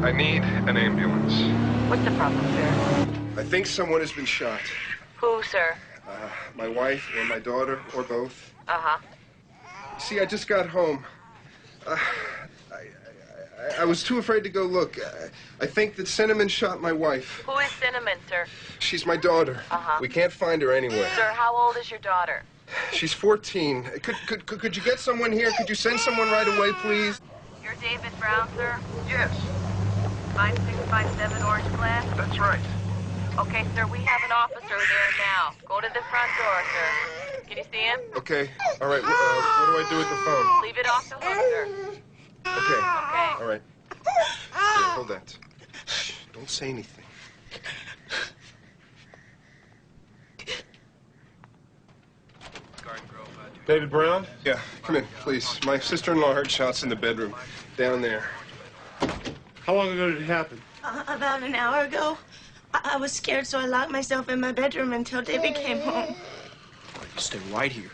I need an ambulance. What's the problem, sir? I think someone has been shot. Who, sir? My wife or my daughter or both. Uh-huh. See, I just got home. I was too afraid to go look. I think that Cinnamon shot my wife. Who is Cinnamon, sir? She's my daughter. Uh-huh. We can't find her anywhere. Sir, how old is your daughter? She's 14. Could you get someone here? Could you send someone right away, please? You're David Brown, sir? Yes. 5657 Orange Glass? That's right. Okay, sir, we have an officer there now. Go to the front door, sir. Can you see him? Okay. All right. What do I do with the phone? Leave it off the hook, sir. Okay. Okay. All right. Here, hold that. Shh, don't say anything. David Brown? Yeah, come in, please. My sister-in-law heard shots in the bedroom. Down there. How long ago did it happen? About an hour ago. I was scared, so I locked myself in my bedroom until David came home. Stay right here.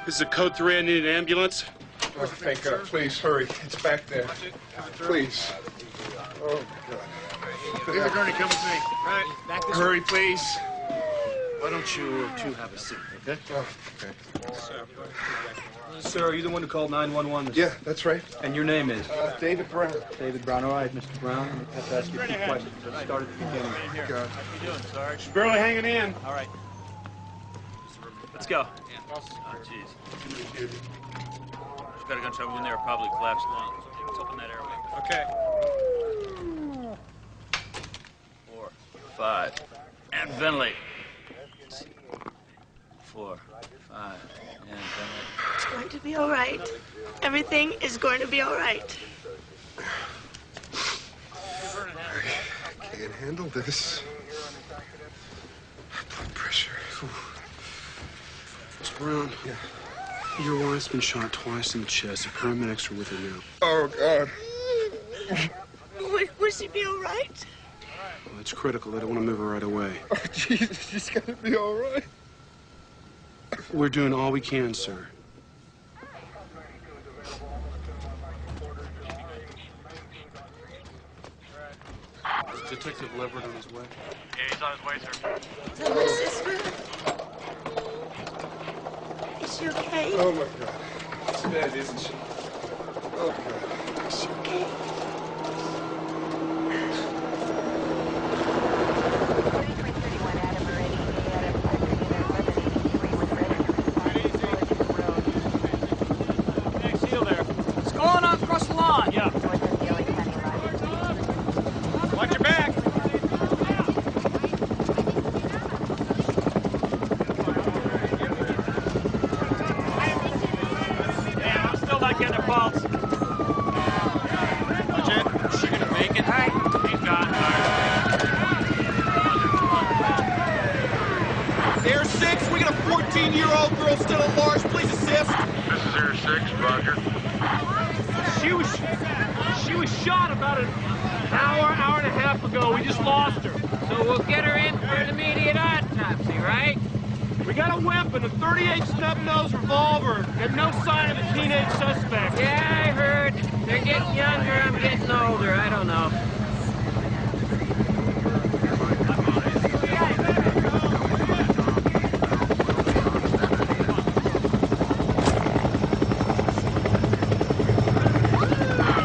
This is a code 3. I need an ambulance. Oh, thank God. Please, hurry. It's back there. Please. Oh, God. David Gurney, come with me. Right. Back this Hurry, please. Why don't you two have a seat, okay? Oh, okay. Sir, are you the one who called 911? Yeah, that's right. And your name is? David Brown. David Brown. All right, Mr. Brown. I have to ask you a few questions. Let's start at the beginning. God. How you doing, Sarge? She's barely hanging in. All right. Let's go. Oh, jeez. She's got a gunshot wound there, probably collapsed lungs. Let's open that airway. Okay. 4, 5, and ventilate. 4, 5, and ventilate. It's going to be all right. Everything is going to be all right. I can't handle this. Blood pressure. Mr. Brown. Yeah. Your wife's been shot twice in the chest. The paramedics are with her now. Oh, God. Will she be all right? Well, it's critical. They don't want to move her right away. Oh, Jesus, she's gonna be all right. We're doing all we can, sir. Is Detective Leverett on his way? Yeah, he's on his way, sir. Is that my sister? Is she okay? Oh, my God. It's bad, isn't she? Oh, God. Is she okay? Hey, Seal there. What's going on across the lawn? Yeah. Watch your back. Damn, I'm still not getting a pulse. Legit? Is she gonna make it? Hey. He's gone. Air 6, we got a 14-year-old girl still at large. Please assist. This is Air 6, Roger. She was shot about an hour and a half ago. We just lost her. So we'll get her in for an immediate autopsy, right? We got a weapon, a 38 snub-nose revolver, and no sign of a teenage suspect. Yeah, I heard. They're getting younger, I'm getting older. I don't know.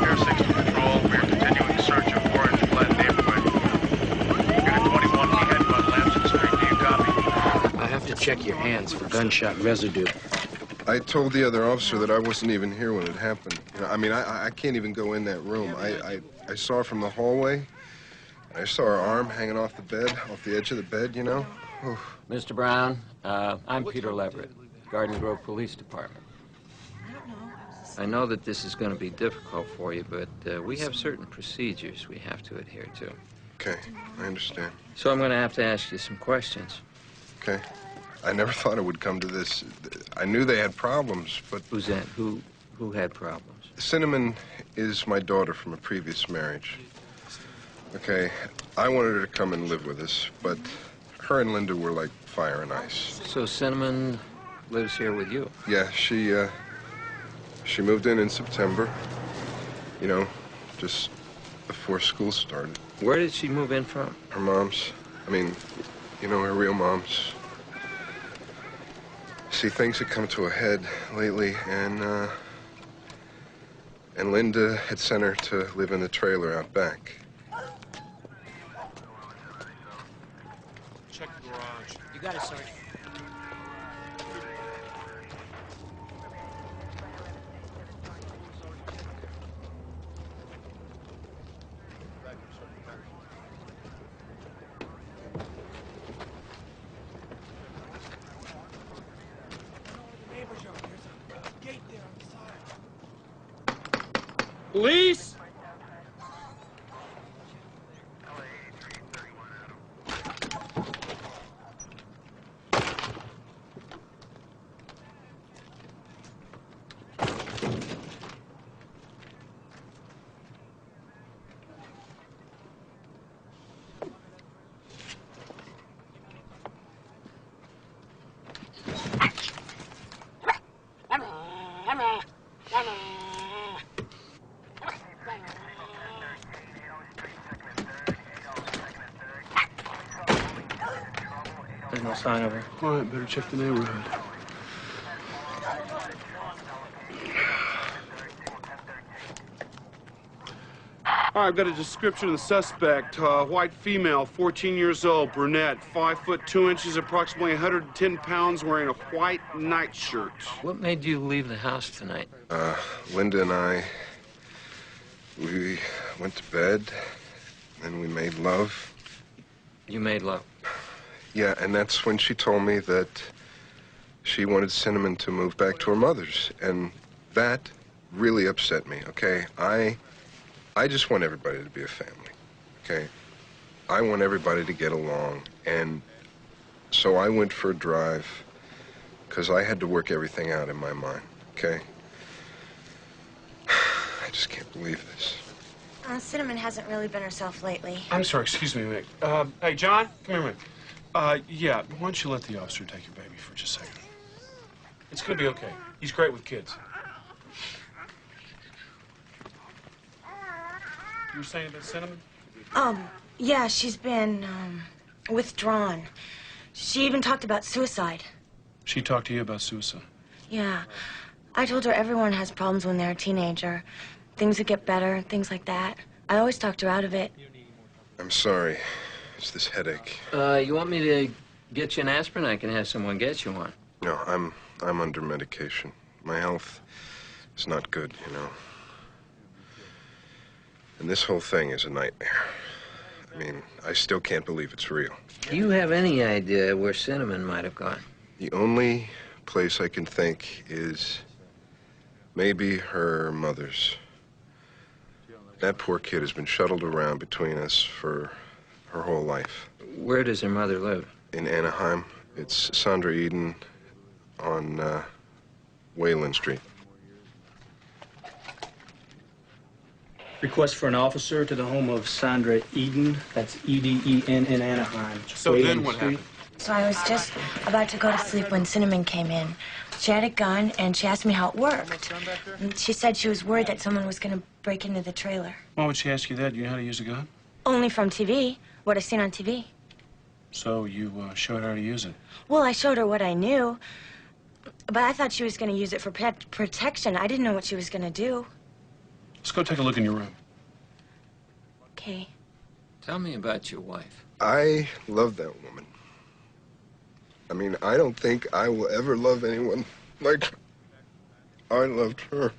Air 6 to Patrol. We are continuing search of Orange Flat neighborhood. Unit 21, we head about Lamson Street. Do you copy? I have to check your hands for gunshot residue. I told the other officer that I wasn't even here when it happened. You know, I mean, I can't even go in that room. I saw her from the hallway. I saw her arm hanging off the bed, off the edge of the bed, you know? Oof. Mr. Brown, I'm Peter Leverett, Garden Grove Police Department. I know that this is going to be difficult for you, but we have certain procedures we have to adhere to. Okay, I understand. So I'm going to have to ask you some questions. Okay. I never thought it would come to this. I knew they had problems, but... Who's that? Who had problems? Cinnamon is my daughter from a previous marriage. Okay, I wanted her to come and live with us, but her and Linda were like fire and ice. So Cinnamon lives here with you? Yeah, she moved in September. You know, just before school started. Where did she move in from? Her mom's. I mean, you know, her real mom's. See, things had come to a head lately, and Linda had sent her to live in the trailer out back. Check the garage. You got it, Sergeant. Police! There's no sign of her. All right, better check the neighborhood. All right, I've got a description of the suspect. White female, 14 years old, brunette, 5 foot 2 inches, approximately 110 pounds, wearing a white nightshirt. What made you leave the house tonight? Linda and we went to bed, then we made love. You made love? Yeah, and that's when she told me that she wanted Cinnamon to move back to her mother's, and that really upset me, okay? I just want everybody to be a family, okay? I want everybody to get along, and so I went for a drive because I had to work everything out in my mind, okay? I just can't believe this. Cinnamon hasn't really been herself lately. I'm sorry, excuse me, Mick. Hey, John, come here, Mick. Yeah, why don't you let the officer take your baby for just a second? It's gonna be okay. He's great with kids. You were saying about Cinnamon? Yeah, she's been, withdrawn. She even talked about suicide. She talked to you about suicide? Yeah. I told her everyone has problems when they're a teenager. Things that get better, things like that. I always talked her out of it. I'm sorry. It's this headache. You want me to get you an aspirin? I can have someone get you one. No, I'm under medication. My health is not good, you know. And this whole thing is a nightmare. I mean, I still can't believe it's real. Do you have any idea where Cinnamon might have gone? The only place I can think is maybe her mother's. That poor kid has been shuttled around between us for her whole life. Where does her mother live? In Anaheim. It's Sandra Eden on Wayland Street. Request for an officer to the home of Sandra Eden. That's E-D-E-N in Anaheim. So then what happened? So I was just about to go to sleep when Cinnamon came in. She had a gun, and she asked me how it worked. And she said she was worried that someone was going to break into the trailer. Why would she ask you that? Do you know how to use a gun? Only from TV, what I've seen on TV. So you showed her how to use it? Well, I showed her what I knew, but I thought she was going to use it for protection. I didn't know what she was going to do. Let's go take a look in your room. Okay. Tell me about your wife. I love that woman. I mean, I don't think I will ever love anyone like I loved her.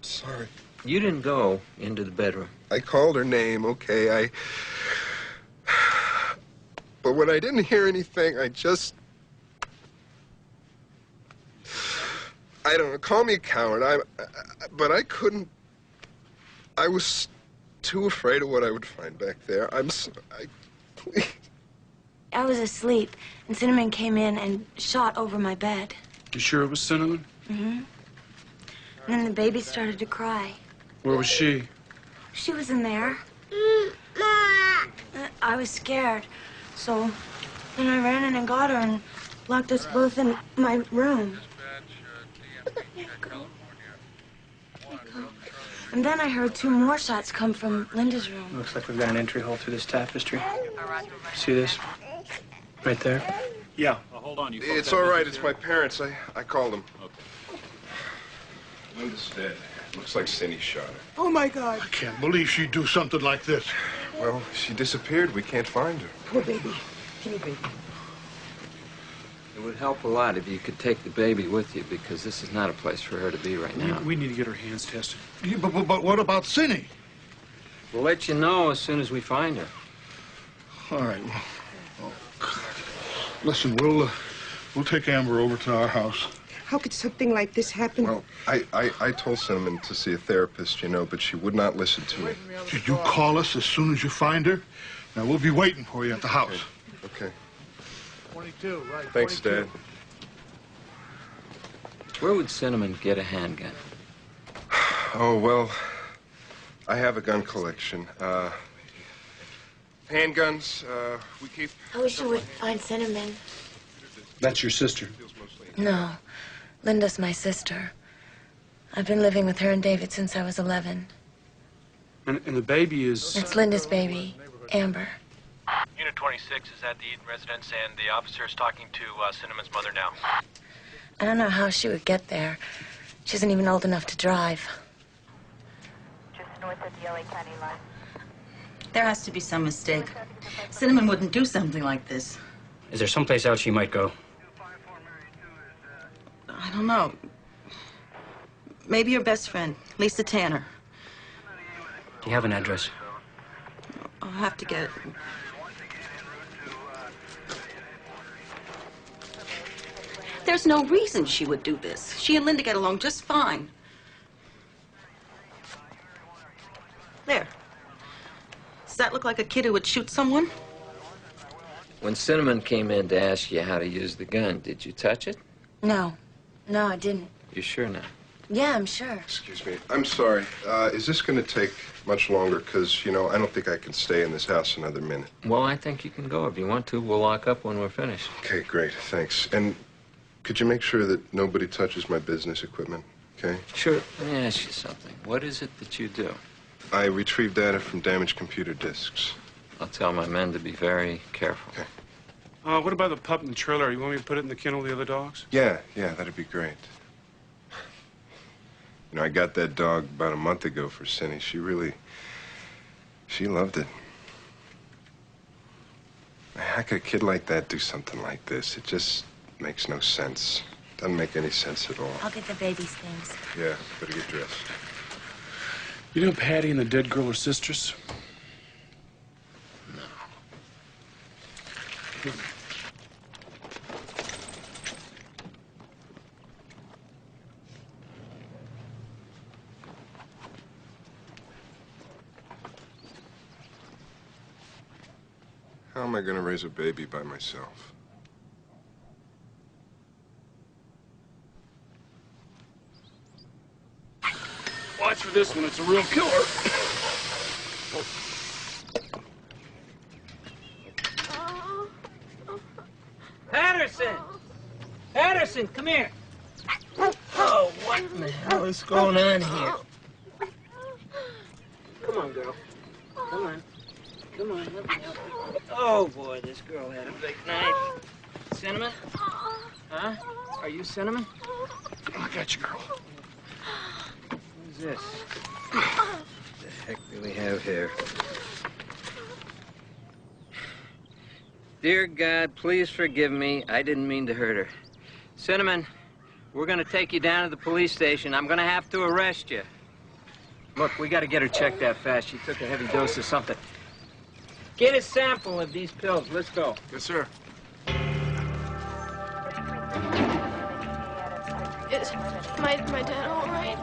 Sorry. You didn't go into the bedroom. I called her name, okay, But when I didn't hear anything, I don't know, call me a coward, but I couldn't... I was too afraid of what I would find back there. Please. I was asleep, and Cinnamon came in and shot over my bed. You sure it was Cinnamon? Mm-hmm. And then the baby started to cry. Where was she? She was in there. I was scared, so then I ran in and got her and locked us both in my room. There you go. And then I heard 2 more shots come from Linda's room. Looks like we've got an entry hole through this tapestry. See this? Right there? Yeah. Hold on, you folks It's have all right. business It's here? my parents. I called them. Okay. Linda's dead. Looks like Cindy shot her. Oh, my God. I can't believe she'd do something like this. Well, she disappeared. We can't find her. Poor baby. Give me baby. It would help a lot if you could take the baby with you, because this is not a place for her to be right now. We need to get her hands tested. Yeah, but what about Cindy? We'll let you know as soon as we find her. All right. Listen, we'll take Amber over to our house. How could something like this happen? Well, I told Cinnamon to see a therapist, you know, but she would not listen to me. Did you call us as soon as you find her? Now, we'll be waiting for you at the house. Okay. 22, right. Thanks, 22. Dad. Where would Cinnamon get a handgun? Oh, well, I have a gun collection. Handguns, we keep... I wish you would find Cinnamon. That's your sister? No, Linda's my sister. I've been living with her and David since I was 11. And the baby is... It's Linda's baby, Amber. Unit 26 is at the Eden residence, and the officer is talking to Cinnamon's mother now. I don't know how she would get there. She isn't even old enough to drive. Just north of the LA County line. There has to be some mistake. Cinnamon wouldn't do something like this. Is there someplace else she might go? I don't know. Maybe your best friend, Lisa Tanner. Do you have an address? I'll have to get it. There's no reason she would do this. She and Linda get along just fine. There. Does that look like a kid who would shoot someone? When Cinnamon came in to ask you how to use the gun, did you touch it? No. No, I didn't. You sure now? Yeah, I'm sure. Excuse me. I'm sorry. Is this going to take much longer? Because, you know, I don't think I can stay in this house another minute. Well, I think you can go if you want to. We'll lock up when we're finished. Okay, great. Thanks. And could you make sure that nobody touches my business equipment, okay? Sure. Let me ask you something. What is it that you do? I retrieve data from damaged computer disks. I'll tell my men to be very careful. Okay. What about the pup in the trailer? You want me to put it in the kennel with the other dogs? Yeah, that'd be great. You know, I got that dog about a month ago for Cindy. She loved it. How could a kid like that do something like this? It just makes no sense. Doesn't make any sense at all. I'll get the baby's things. Yeah, better get dressed. You know Patty and the dead girl are sisters? How am I going to raise a baby by myself? Watch for this one. It's a real killer. Patterson! Patterson, come here. Oh, what in the hell is going on here? Come on, girl. Come on. Come on, let me help you. Oh, boy, this girl had a big knife. Cinnamon? Huh? Are you Cinnamon? I got you, girl. What is this? What the heck do we have here? Dear God, please forgive me. I didn't mean to hurt her. Cinnamon, we're going to take you down to the police station. I'm going to have to arrest you. Look, we gotta get her checked that fast. She took a heavy dose of something. Get a sample of these pills. Let's go. Yes, sir. Is my dad all right?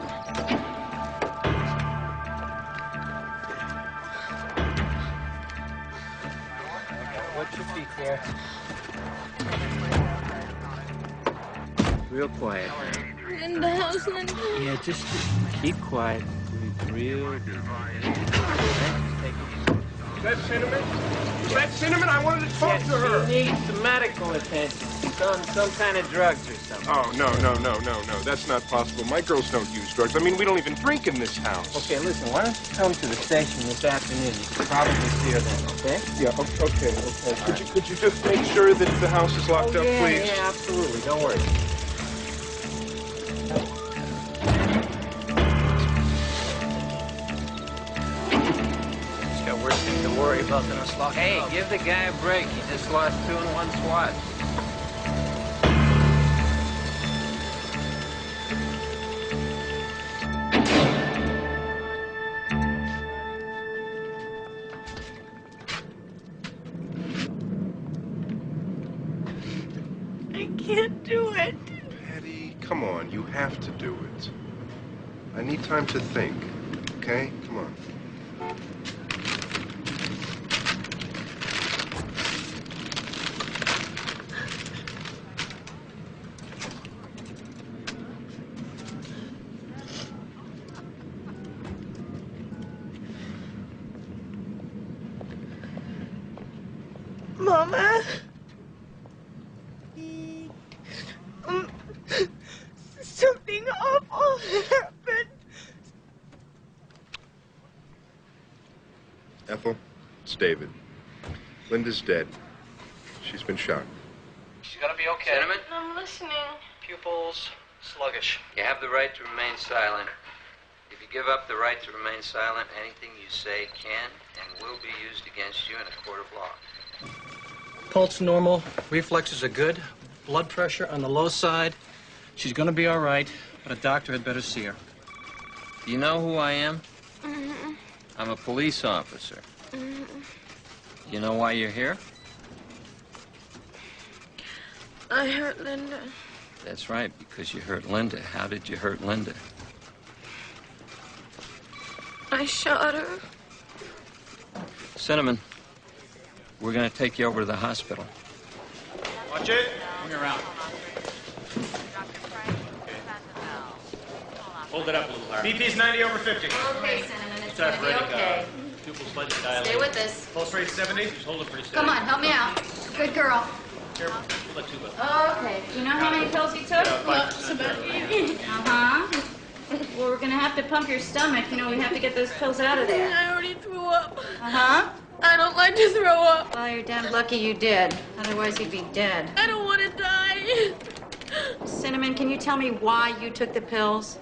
Watch your feet there. Real quiet. Linda, how's Linda? Yeah, just keep quiet. Breathe real deep. Is that Cinnamon? Is that Cinnamon? I wanted to talk to her. She needs some medical attention. She's on some kind of drugs or something. Oh, no. That's not possible. My girls don't use drugs. I mean, we don't even drink in this house. Okay, listen, why don't you come to the station this afternoon? You can probably see her then, okay? Yeah, okay. Could you just make sure that the house is locked up, please? Yeah, absolutely. Don't worry. She's got worse things to worry about than us locking up. Hey, give the guy a break. He just lost 2 in one swat. I can't do it. Patty, come on. You have to do it. I need time to think, okay? Come on. Mama. Something awful happened. Ethel, it's David. Linda's dead. She's been shot. She's gonna be okay. Cinnamon? I'm listening. Pupils sluggish. You have the right to remain silent. If you give up the right to remain silent, anything you say can and will be used against you in a court of law. Pulse normal, reflexes are good, blood pressure on the low side. She's gonna be all right, but a doctor had better see her. Do you know who I am? Mm-hmm. I'm a police officer. Mm-hmm. You know why you're here? I hurt Linda. That's right, because you hurt Linda. How did you hurt Linda? I shot her. Cinnamon, we're going to take you over to the hospital. Watch it. Bring her around. Hold it up a little higher. BP's 90 over 50. Okay, Cinnamon, it's gonna be okay. Pupil slightly dilated. Stay with us. Pulse rate 70. Just hold it pretty steady. Come on, help me out. Good girl. Careful. We'll let you go. Okay. Do you know how many pills you took? Uh-huh. Well, we're gonna have to pump your stomach. You know, we have to get those pills out of there. I already threw up. Uh-huh. I don't like to throw up. Well, you're damn lucky you did. Otherwise, you'd be dead. I don't want to die. Cinnamon, can you tell me why you took the pills?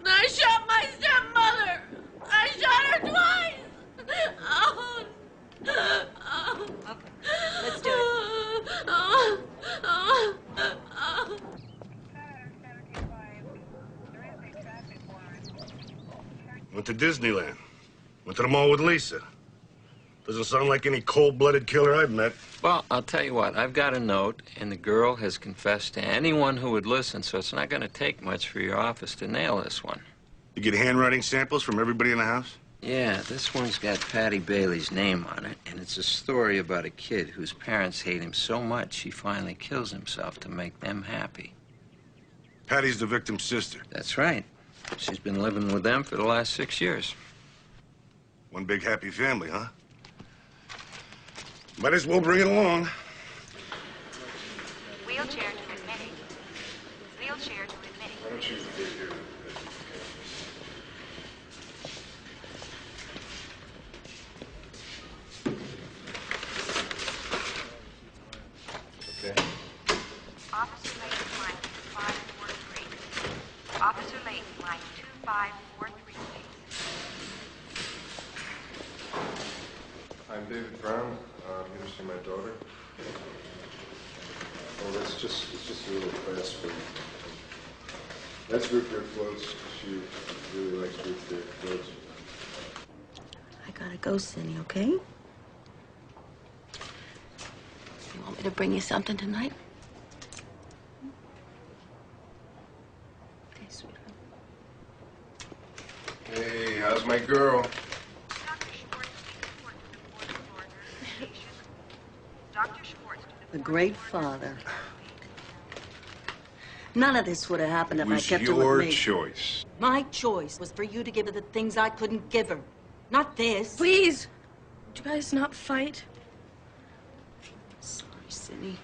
I shot my stepmother. I shot her twice. Oh. Oh. Okay. Let's do it. Went to Disneyland. Went to the mall with Lisa. Doesn't sound like any cold-blooded killer I've met. Well, I'll tell you what. I've got a note, and the girl has confessed to anyone who would listen, so it's not going to take much for your office to nail this one. You get handwriting samples from everybody in the house? Yeah, this one's got Patty Bailey's name on it, and it's a story about a kid whose parents hate him so much he finally kills himself to make them happy. Patty's the victim's sister. That's right. She's been living with them for the last 6 years. One big happy family, huh? Might as well bring it along. Wheelchair to admitting. Wheelchair to admitting. Why don't you get here? Okay. Officer Layton, line 2543. Officer Layton, line 2543, please. I'm David Brown. I'm here to see my daughter. Oh, it's just a little fast for you. That's root beer floats. She really likes root beer floats. I gotta go, Cindy, okay? You want me to bring you something tonight? Okay, sweetheart. Hey, how's my girl? The great father. None of this would have happened if I kept her with me. It was your choice. My choice was for you to give her the things I couldn't give her. Not this. Please, would you guys not fight? Sorry, Cindy.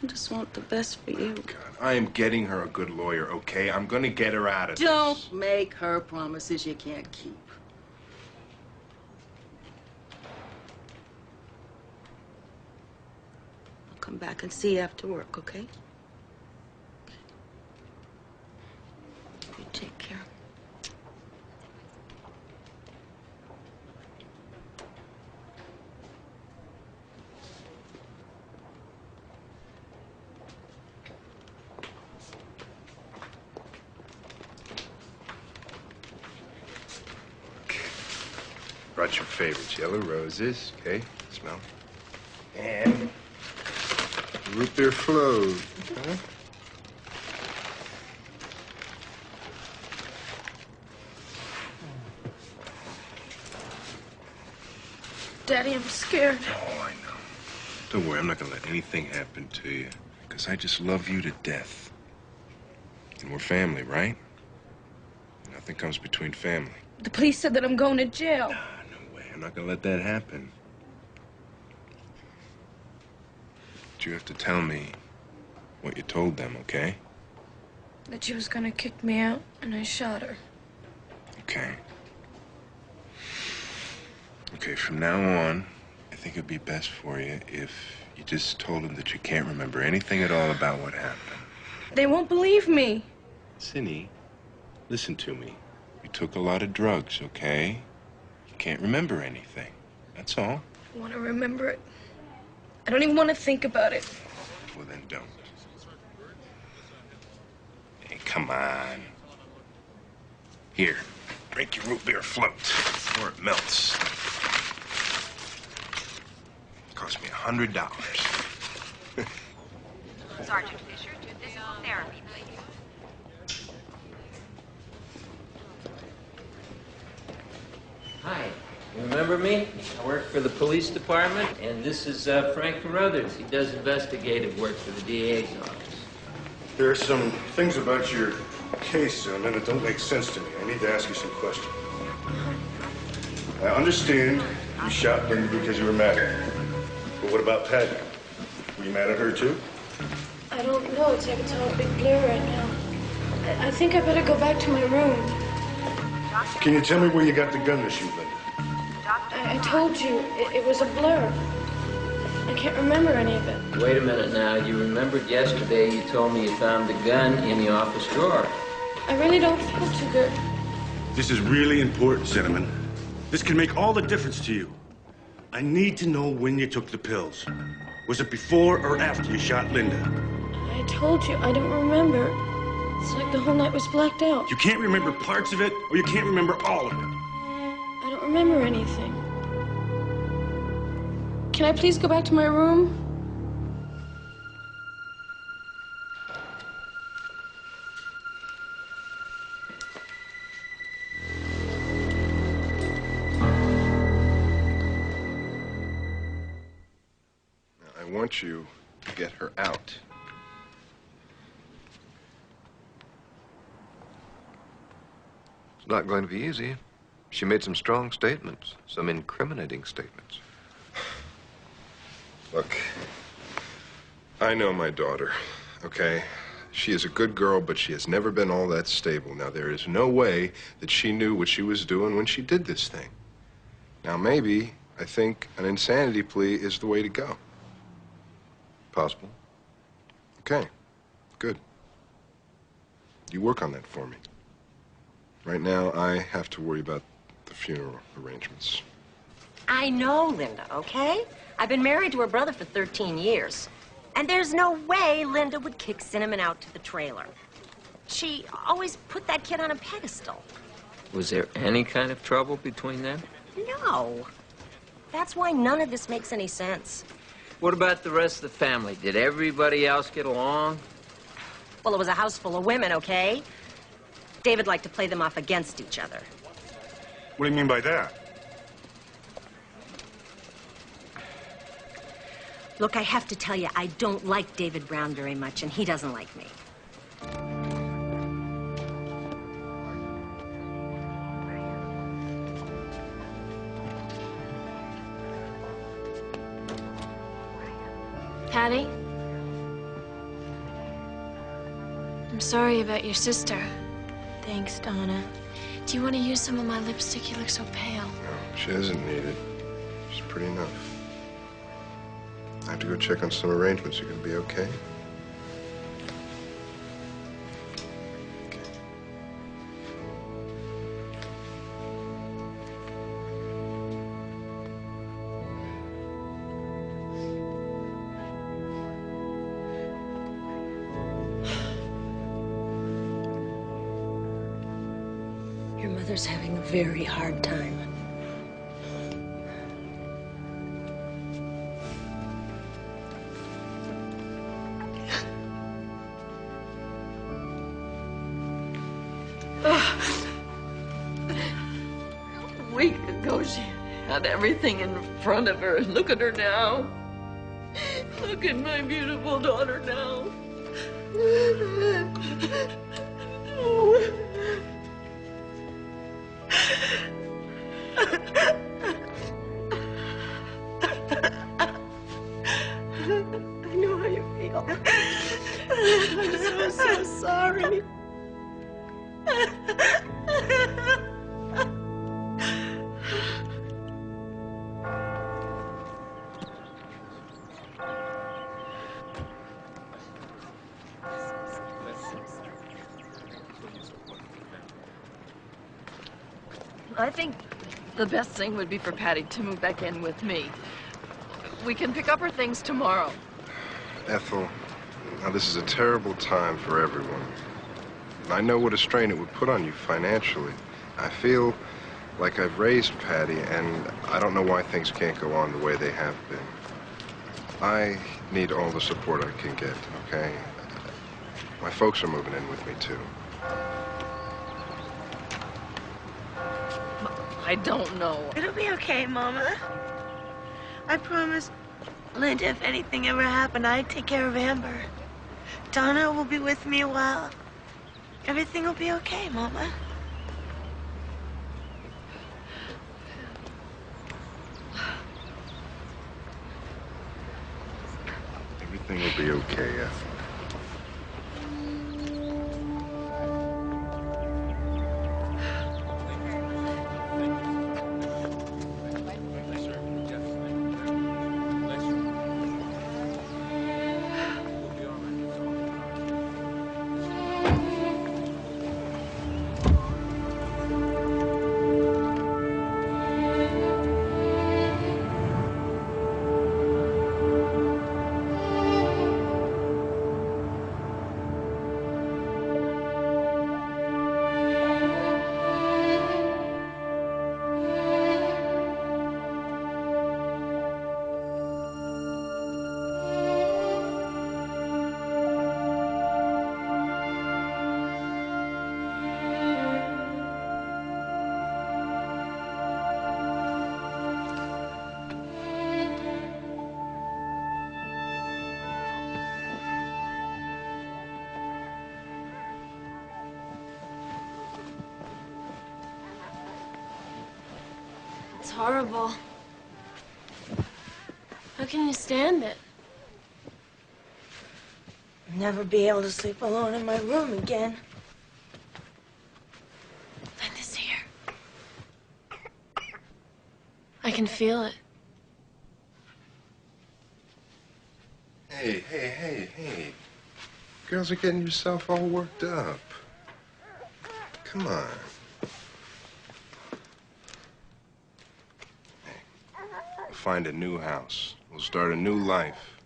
I just want the best for you. God, I am getting her a good lawyer, okay? I'm gonna get her out of this. Don't make her promises you can't keep. I'll come back and see you after work, okay? You take care. Brought your favorites, yellow roses, okay? Smell. And root beer float. Huh? Daddy, I'm scared. Oh, I know. Don't worry, I'm not gonna let anything happen to you. Because I just love you to death. And we're family, right? Nothing comes between family. The police said that I'm going to jail. No way, I'm not gonna let that happen. But you have to tell me what you told them, okay? That she was gonna kick me out, and I shot her. Okay. Okay, from now on, I think it'd be best for you if you just told them that you can't remember anything at all about what happened. They won't believe me. Cindy, listen to me. You took a lot of drugs, okay? You can't remember anything. That's all. I want to remember it. I don't even want to think about it. Well, then don't. Hey, come on. Here, drink your root beer float before it melts. It cost me $100. Sergeant Fisher to physical therapy, please. Hi, you remember me? I work for the police department, and this is Frank Carruthers. He does investigative work for the DA's office. There are some things about your case, Zimmerman, that don't make sense to me. I need to ask you some questions. I understand you shot Linda because you were mad at her. But what about Patty? Were you mad at her, too? I don't know. It's like it's all a big blur right now. I think I better go back to my room. Can you tell me where you got the gun to shoot Linda? I told you, it was a blur. I can't remember any of it. Wait a minute now. You remembered yesterday you told me you found the gun in the office drawer. I really don't feel too good. This is really important, Cinnamon. This can make all the difference to you. I need to know when you took the pills. Was it before or after you shot Linda? I told you, I don't remember. It's like the whole night was blacked out. You can't remember parts of it, or you can't remember all of it. I don't remember anything. Can I please go back to my room? I want you to get her out. It's not going to be easy. She made some strong statements, some incriminating statements. Look, I know my daughter, okay? She is a good girl, but she has never been all that stable. Now, there is no way that she knew what she was doing when she did this thing. Now, maybe, I think an insanity plea is the way to go. Possible. Okay, good. You work on that for me. Right now, I have to worry about the funeral arrangements. I know Linda, okay? I've been married to her brother for 13 years. And there's no way Linda would kick Cinnamon out to the trailer. She always put that kid on a pedestal. Was there any kind of trouble between them? No. That's why none of this makes any sense. What about the rest of the family? Did everybody else get along? Well, it was a house full of women, okay? David liked to play them off against each other. What do you mean by that? Look, I have to tell you, I don't like David Brown very much, and he doesn't like me. Patty? I'm sorry about your sister. Thanks, Donna. Do you want to use some of my lipstick? You look so pale. No, she doesn't need it. She's pretty enough. I have to go check on some arrangements. You're gonna be okay? Your mother's having a very hard time. A week ago, she had everything in front of her. Look at her now. Look at my beautiful daughter now. I know how you feel. I'm so sorry. I think the best thing would be for Patty to move back in with me. We can pick up her things tomorrow. Ethel, now this is a terrible time for everyone. And I know what a strain it would put on you financially. I feel like I've raised Patty, and I don't know why things can't go on the way they have been. I need all the support I can get, okay? My folks are moving in with me, too. I don't know. It'll be okay, Mama. I promise, Linda, if anything ever happened, I'd take care of Amber. Donna will be with me a while. Everything will be okay, Mama. Everything will be okay, Ethel. It's horrible. How can you stand it? Never be able to sleep alone in my room again. Linda's here. I can feel it. Hey. Girls are getting yourself all worked up. Come on. We'll find a new house. We'll start a new life.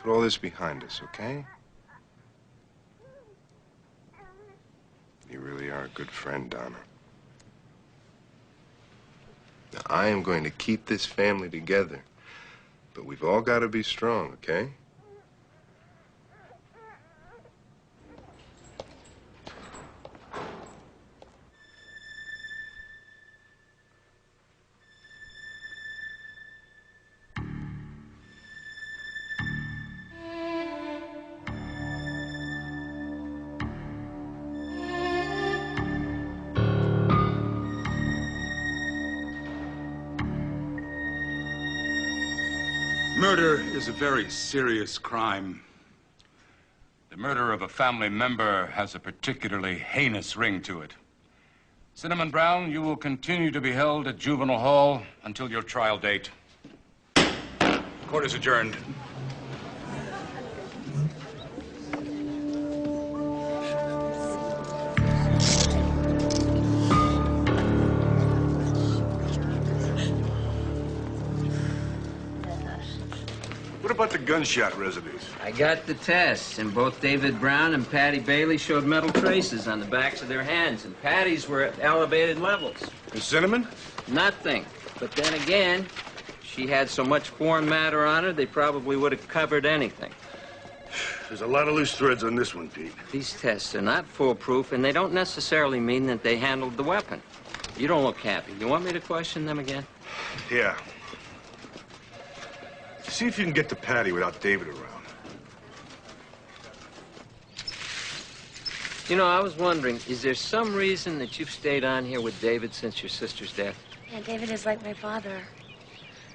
Put all this behind us, okay? You really are a good friend, Donna. Now, I am going to keep this family together, but we've all got to be strong, okay? Murder is a very serious crime. The murder of a family member has a particularly heinous ring to it. Cinnamon Brown, you will continue to be held at Juvenile Hall until your trial date. Court is adjourned. What about the gunshot residues? I got the tests, and both David Brown and Patty Bailey showed metal traces on the backs of their hands, and Patty's were at elevated levels. And Cinnamon? Nothing. But then again, she had so much foreign matter on her, they probably would have covered anything. There's a lot of loose threads on this one, Pete. These tests are not foolproof, and they don't necessarily mean that they handled the weapon. You don't look happy. You want me to question them again? Yeah. See if you can get to Patty without David around. You know, I was wondering, is there some reason that you've stayed on here with David since your sister's death? Yeah, David is like my father.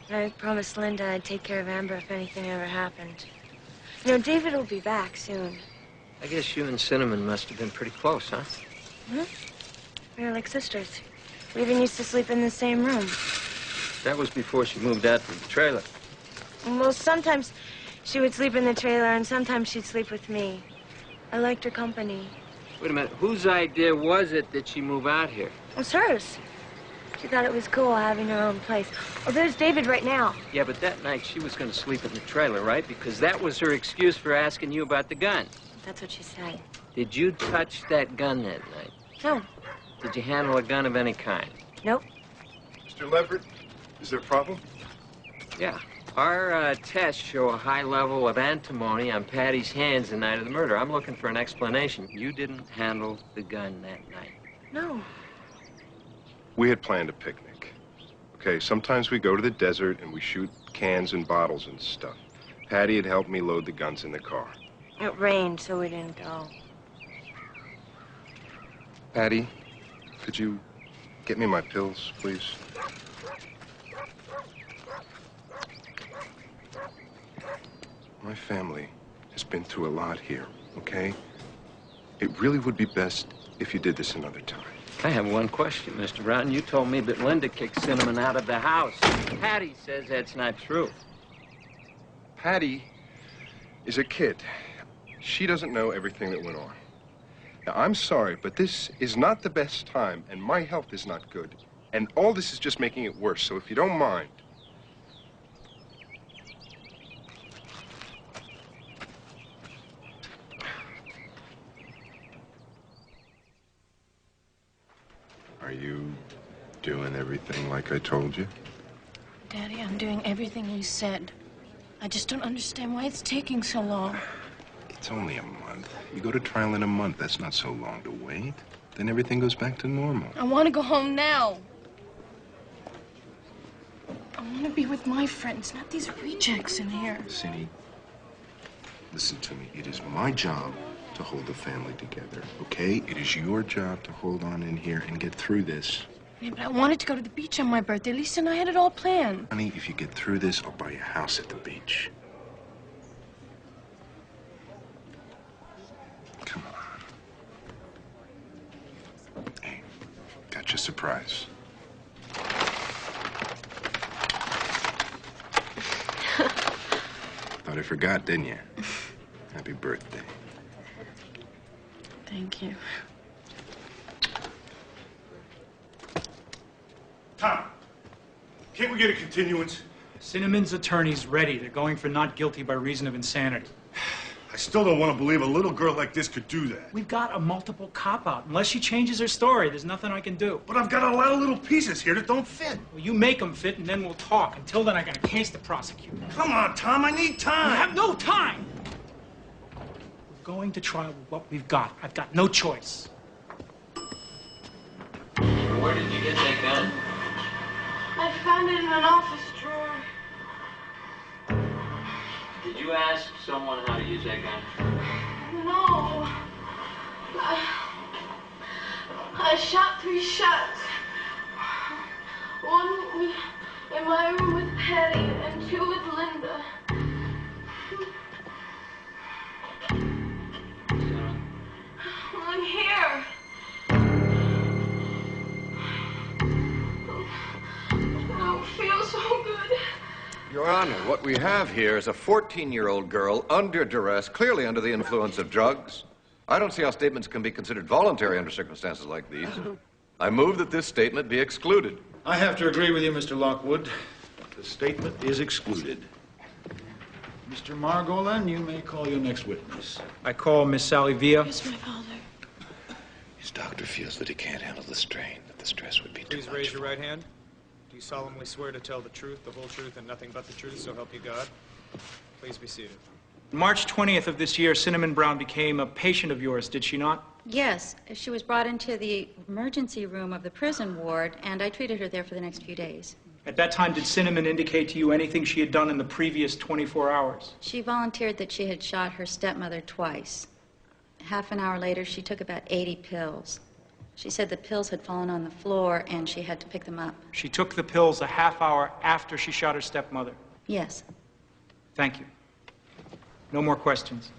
And I promised Linda I'd take care of Amber if anything ever happened. You know, David will be back soon. I guess you and Cinnamon must have been pretty close, huh? Hmm? We were like sisters. We even used to sleep in the same room. That was before she moved out to the trailer. Well, sometimes she would sleep in the trailer, and sometimes she'd sleep with me. I liked her company. Wait a minute, whose idea was it that she move out here? It was hers. She thought it was cool having her own place. Oh, there's David right now. Yeah, but that night she was going to sleep in the trailer, right? Because that was her excuse for asking you about the gun. That's what she said. Did you touch that gun that night? No. Did you handle a gun of any kind? Nope. Mr. Leverett, is there a problem? Yeah. Our tests show a high level of antimony on Patty's hands the night of the murder. I'm looking for an explanation. You didn't handle the gun that night. No. We had planned a picnic. Okay, sometimes we go to the desert and we shoot cans and bottles and stuff. Patty had helped me load the guns in the car. It rained, so we didn't go. Patty, could you get me my pills, please? My family has been through a lot here, okay? It really would be best if you did this another time. I have one question, Mr. Brown. You told me that Linda kicked Cinnamon out of the house. Patty says that's not true. Patty is a kid. She doesn't know everything that went on. Now, I'm sorry, but this is not the best time, and my health is not good. And all this is just making it worse, so if you don't mind. Are you doing everything like I told you? Daddy, I'm doing everything you said. I just don't understand why it's taking so long. It's only a month. You go to trial in a month. That's not so long to wait. Then everything goes back to normal. I want to go home now. I want to be with my friends, not these rejects in here. Cindy, listen to me. It is my job to hold the family together, okay? It is your job to hold on in here and get through this. Yeah, but I wanted to go to the beach on my birthday. Lisa and I had it all planned. Honey, if you get through this, I'll buy you a house at the beach. Come on. Hey, got you a surprise. Thought I forgot, didn't you? Happy birthday. Thank you. Tom, can't we get a continuance? Cinnamon's attorney's ready. They're going for not guilty by reason of insanity. I still don't want to believe a little girl like this could do that. We've got a multiple cop-out. Unless she changes her story, there's nothing I can do. But I've got a lot of little pieces here that don't fit. Well, you make them fit, and then we'll talk. Until then, I got a case to prosecute. Come on, Tom, I need time. I have no time. We're going to trial with what we've got. I've got no choice. Where did you get that gun? I found it in an office drawer. Did you ask someone how to use that gun? No. I shot 3 shots. One in my room with Patty and 2 with Linda. I'm here. I don't feel so good. Your Honor, what we have here is a 14-year-old girl under duress, clearly under the influence of drugs. I don't see how statements can be considered voluntary under circumstances like these. I move that this statement be excluded. I have to agree with you, Mr. Lockwood. The statement is excluded. Mr. Margolin, you may call your next witness. I call Miss Sally Villa. Yes, my father. His doctor feels that he can't handle the strain, that the stress would be too much. Please raise your right hand. Do you solemnly swear to tell the truth, the whole truth, and nothing but the truth, so help you God? Please be seated. March 20th of this year, Cinnamon Brown became a patient of yours, did she not? Yes, she was brought into the emergency room of the prison ward, and I treated her there for the next few days. At that time, did Cinnamon indicate to you anything she had done in the previous 24 hours? She volunteered that she had shot her stepmother twice. Half an hour later, she took about 80 pills. She said the pills had fallen on the floor and she had to pick them up. She took the pills a half hour after she shot her stepmother. Yes. Thank you. No more questions.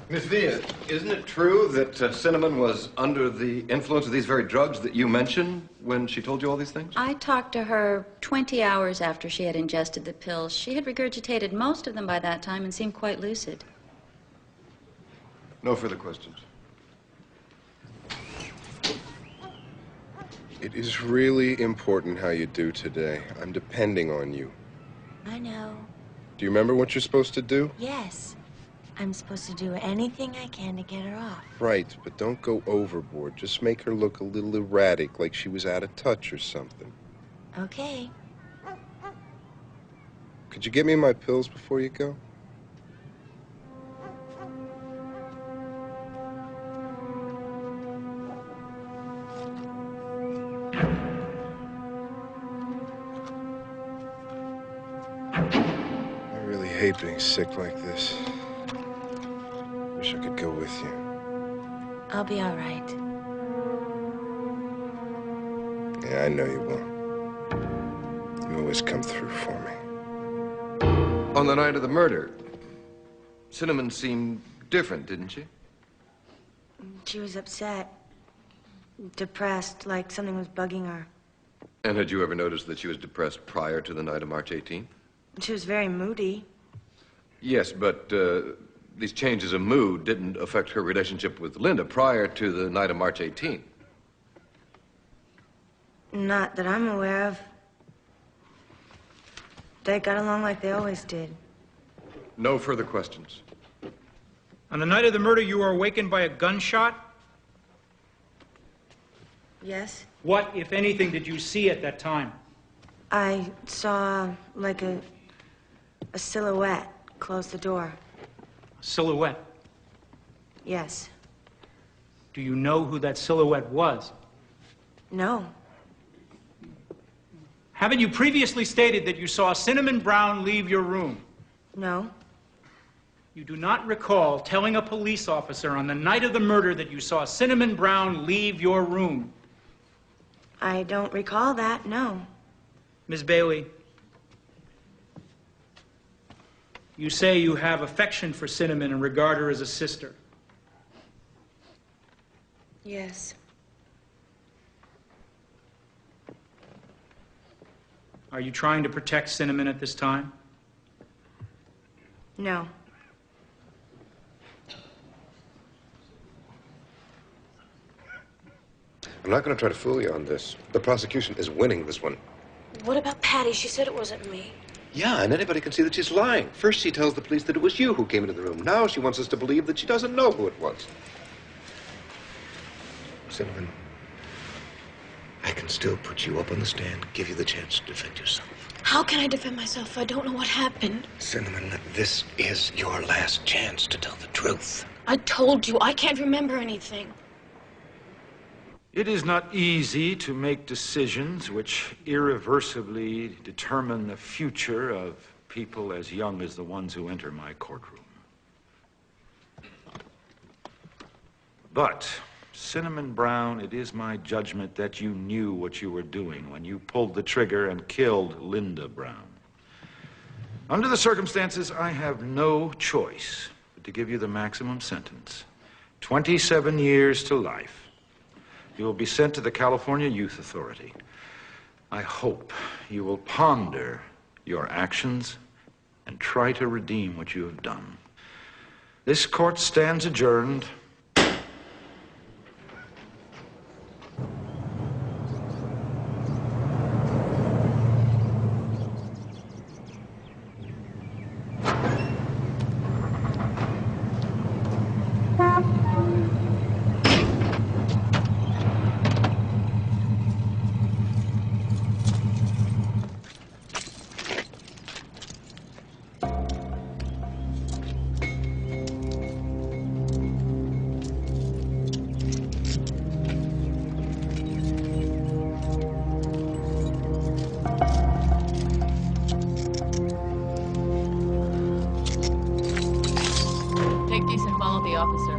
Miss Villa, isn't it true that Cinnamon was under the influence of these very drugs that you mentioned when she told you all these things? I talked to her 20 hours after she had ingested the pills. She had regurgitated most of them by that time and seemed quite lucid. No further questions. It is really important how you do today. I'm depending on you. I know. Do you remember what you're supposed to do? Yes. I'm supposed to do anything I can to get her off. Right, but don't go overboard. Just make her look a little erratic, like she was out of touch or something. Okay. Could you get me my pills before you go? I really hate being sick like this. Wish I could go with you. I'll be all right. Yeah, I know you will. You always come through for me. On the night of the murder, Cinnamon seemed different, didn't she? She was upset, depressed, like something was bugging her. And had you ever noticed that she was depressed prior to the night of March 18th? She was very moody. Yes, but these changes of mood didn't affect her relationship with Linda prior to the night of March 18th. Not that I'm aware of. They got along like they always did. No further questions. On the night of the murder, you were awakened by a gunshot? Yes? What, if anything, did you see at that time? I saw, like a silhouette close the door. A silhouette? Yes. Do you know who that silhouette was? No. Haven't you previously stated that you saw Cinnamon Brown leave your room? No. You do not recall telling a police officer on the night of the murder that you saw Cinnamon Brown leave your room? I don't recall that, no. Miss Bailey, you say you have affection for Cinnamon and regard her as a sister. Yes. Are you trying to protect Cinnamon at this time? No. I'm not going to try to fool you on this. The prosecution is winning this one. What about Patty? She said it wasn't me. Yeah, and anybody can see that she's lying. First, she tells the police that it was you who came into the room. Now she wants us to believe that she doesn't know who it was. Cinnamon, I can still put you up on the stand, give you the chance to defend yourself. How can I defend myself if I don't know what happened? Cinnamon, this is your last chance to tell the truth. I told you, I can't remember anything. It is not easy to make decisions which irreversibly determine the future of people as young as the ones who enter my courtroom. But, Cinnamon Brown, it is my judgment that you knew what you were doing when you pulled the trigger and killed Linda Brown. Under the circumstances, I have no choice but to give you the maximum sentence. 27 years to life. You will be sent to the California Youth Authority. I hope you will ponder your actions and try to redeem what you have done. This court stands adjourned. Take these and follow the officer.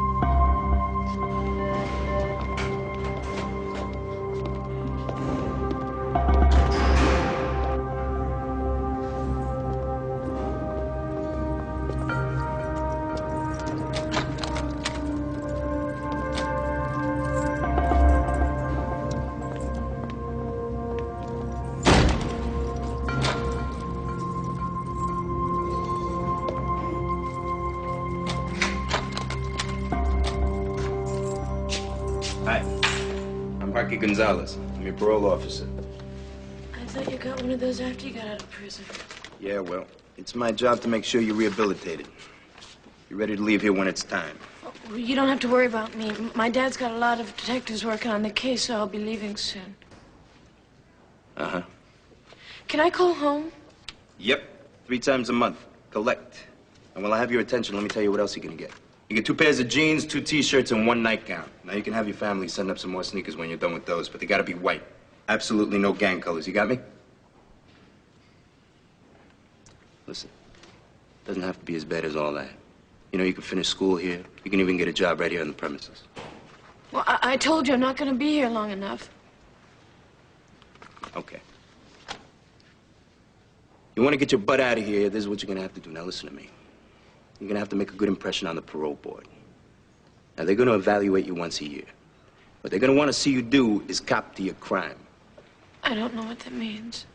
Hi, I'm Harky Gonzalez. I'm your parole officer. I thought you got one of those after you got out of prison. Yeah, well, it's my job to make sure you're rehabilitated. You're ready to leave here when it's time. Well, you don't have to worry about me. My dad's got a lot of detectives working on the case, so I'll be leaving soon. Uh-huh. Can I call home? Yep, 3 times a month. Collect. And while I have your attention, let me tell you what else you're gonna get. You get 2 pairs of jeans, 2 T-shirts, and 1 nightgown. Now, you can have your family send up some more sneakers when you're done with those, but they gotta be white. Absolutely no gang colors. You got me? Listen, doesn't have to be as bad as all that. You know, you can finish school here. You can even get a job right here on the premises. Well, I told you I'm not going to be here long enough. Okay. You want to get your butt out of here, this is what you're going to have to do. Now, listen to me. You're going to have to make a good impression on the parole board. Now, they're going to evaluate you once a year. What they're going to want to see you do is cop to your crime. I don't know what that means.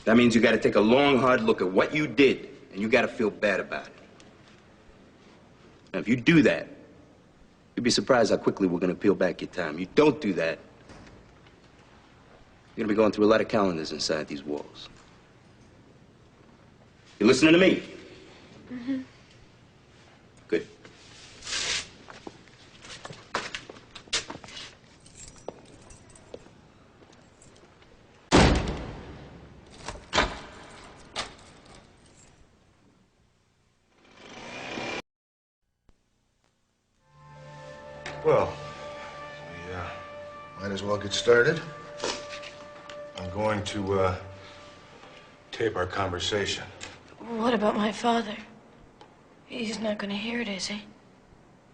That means you got to take a long, hard look at what you did, and you got to feel bad about it. Now, if you do that, you'd be surprised how quickly we're going to peel back your time. You don't do that, you're going to be going through a lot of calendars inside these walls. You listening to me? Mm-hmm. Good. Well, we might as well get started. I'm going to tape our conversation. What about my father? He's not going to hear it, is he?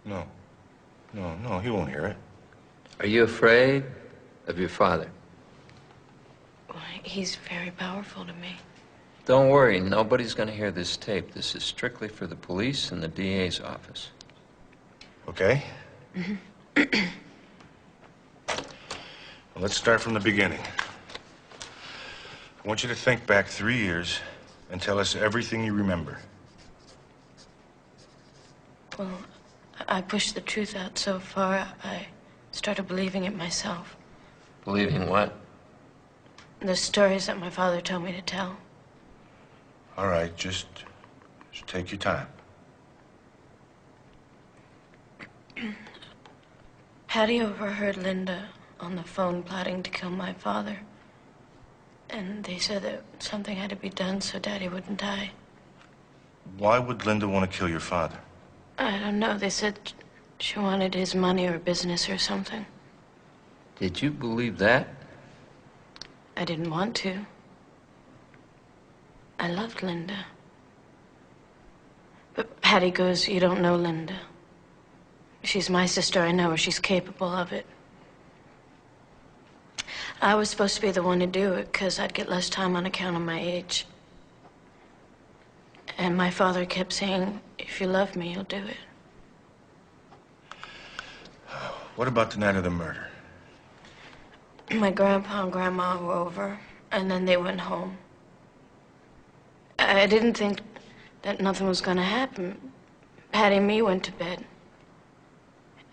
No. No, he won't hear it. Are you afraid of your father? He's very powerful to me. Don't worry, nobody's going to hear this tape. This is strictly for the police and the DA's office. Okay? Well, let's start from the beginning. I want you to think back 3 years and tell us everything you remember. Well, I pushed the truth out so far, I started believing it myself. Believing what? The stories that my father told me to tell. All right, just take your time. Patty overheard Linda on the phone plotting to kill my father. And they said that something had to be done so Daddy wouldn't die. Why would Linda want to kill your father? I don't know. They said she wanted his money or business or something. Did you believe that? I didn't want to. I loved Linda. But Patty goes, "You don't know Linda. She's my sister. I know her. She's capable of it." I was supposed to be the one to do it because I'd get less time on account of my age. And my father kept saying, "If you love me, you'll do it." What about the night of the murder? My grandpa and grandma were over, and then they went home. I didn't think that nothing was going to happen. Patty and me went to bed.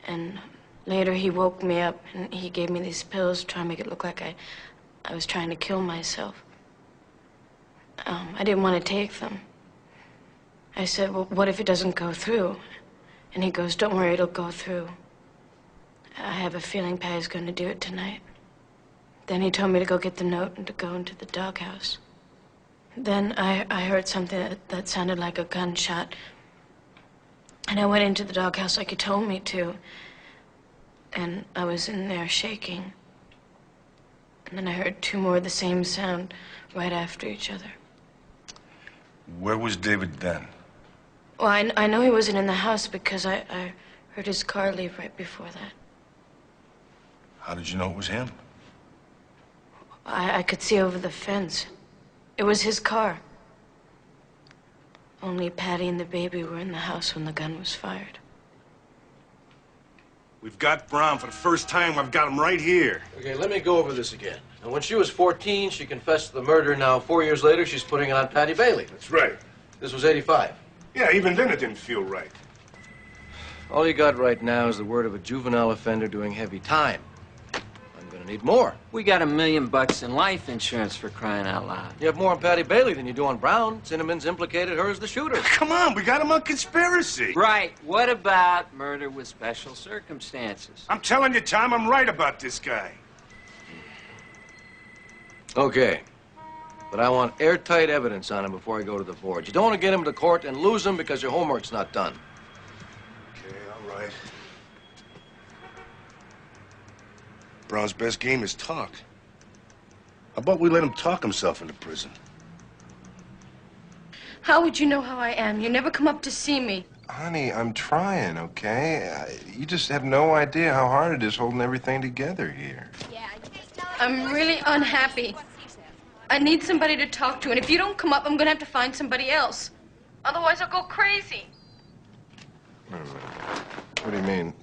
And later he woke me up and he gave me these pills trying to make it look like I was trying to kill myself. I didn't want to take them. I said, "Well, what if it doesn't go through?" And he goes, "Don't worry, it'll go through. I have a feeling Patty's going to do it tonight." Then he told me to go get the note and to go into the doghouse. Then I heard something that sounded like a gunshot. And I went into the doghouse like he told me to. And I was in there shaking. And then I heard two more of the same sound right after each other. Where was David then? Well, I know he wasn't in the house because I heard his car leave right before that. How did you know it was him? I could see over the fence. It was his car. Only Patty and the baby were in the house when the gun was fired. We've got Brown for the first time. I've got him right here. Okay, let me go over this again. Now, when she was 14, she confessed to the murder. Now, 4 years later, she's putting it on Patty Bailey. That's right. This was 85. Yeah, even then it didn't feel right. All you got right now is the word of a juvenile offender doing heavy time. I'm gonna need more. We got $1 million in life insurance, for crying out loud. You have more on Patty Bailey than you do on Brown. Cinnamon's implicated her as the shooter. Come on, we got him on conspiracy. Right. What about murder with special circumstances? I'm telling you, Tom, I'm right about this guy. Okay. But I want airtight evidence on him before I go to the board. You don't want to get him to court and lose him because your homework's not done. Okay, all right. Brown's best game is talk. How about we let him talk himself into prison? How would you know how I am? You never come up to see me. Honey, I'm trying, okay? You just have no idea how hard it is holding everything together here. I'm really unhappy. I need somebody to talk to, and if you don't come up, I'm gonna have to find somebody else. Otherwise, I'll go crazy. Wait a minute. What do you mean?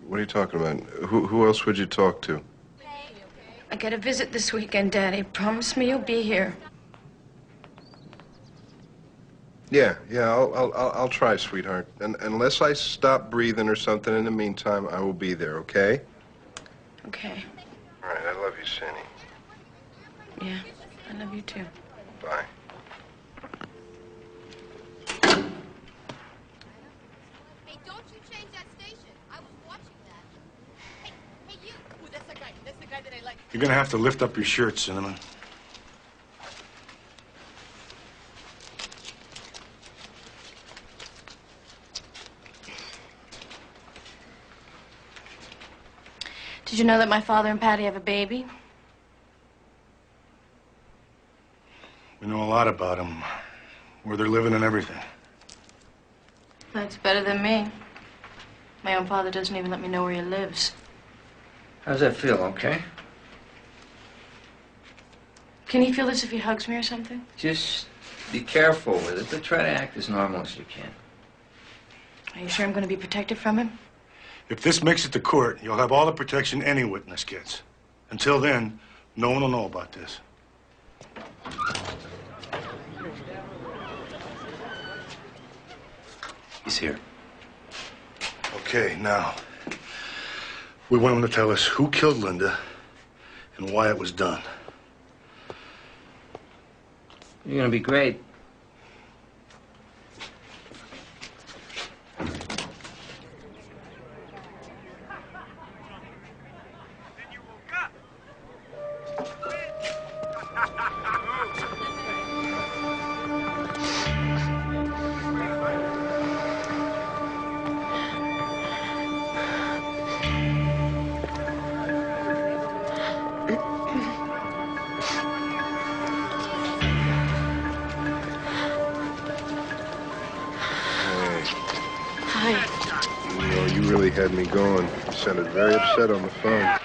What are you talking about? Who else would you talk to? I get a visit this weekend, Daddy. Promise me you'll be here. Yeah, I'll try, sweetheart. And unless I stop breathing or something in the meantime, I will be there, okay? Okay. All right, I love you, Cindy. Yeah, I love you too. Bye. Hey, don't you change that station. I was watching that. Hey, you. Ooh, that's the guy. That's the guy that I like. You're gonna have to lift up your shirt, Cinnamon. Did you know that my father and Patty have a baby? We know a lot about them, where they're living and everything. That's better than me. My own father doesn't even let me know where he lives. How's that feel, okay? Can he feel this if he hugs me or something? Just be careful with it, but try to act as normal as you can. Are you sure I'm going to be protected from him? If this makes it to court, you'll have all the protection any witness gets. Until then, no one will know about this. He's here. Okay, now, we want him to tell us who killed Linda and why it was done. You're gonna be great. had me going. He sounded very upset on the phone.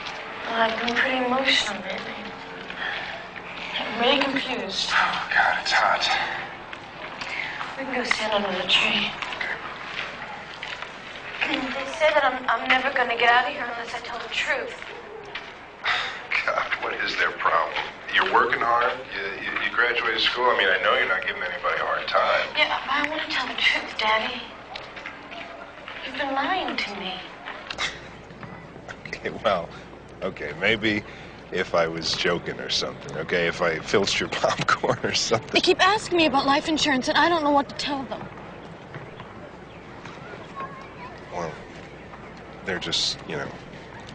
I've been pretty emotional lately. I'm really confused. Oh, God, it's hot. We can go stand under the tree. They say that I'm never going to get out of here unless I tell the truth. God, what is their problem? You're working hard. You graduated school. I mean, I know you're not giving anybody a hard time. Yeah, but I want to tell the truth, Daddy. You've been lying to me. Okay, well, okay, maybe if I was joking or something, okay? If I filched your popcorn or something. They keep asking me about life insurance, and I don't know what to tell them. Well, they're just, you know,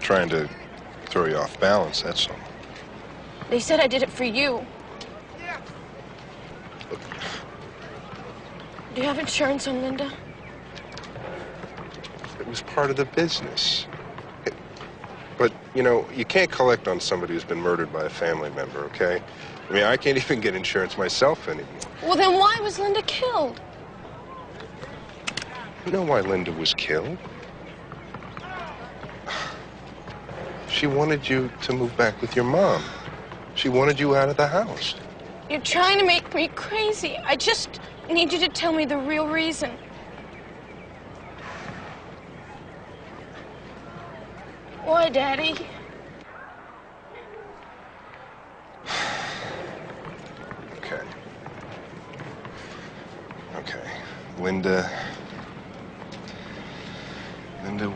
trying to throw you off balance, that's all. They said I did it for you. Do you have insurance on Linda? It was part of the business. But, you know, you can't collect on somebody who's been murdered by a family member, okay? I mean, I can't even get insurance myself anymore. Well, then why was Linda killed? You know why Linda was killed? She wanted you to move back with your mom. She wanted you out of the house. You're trying to make me crazy. I just need you to tell me the real reason. Why, Daddy? Okay. Linda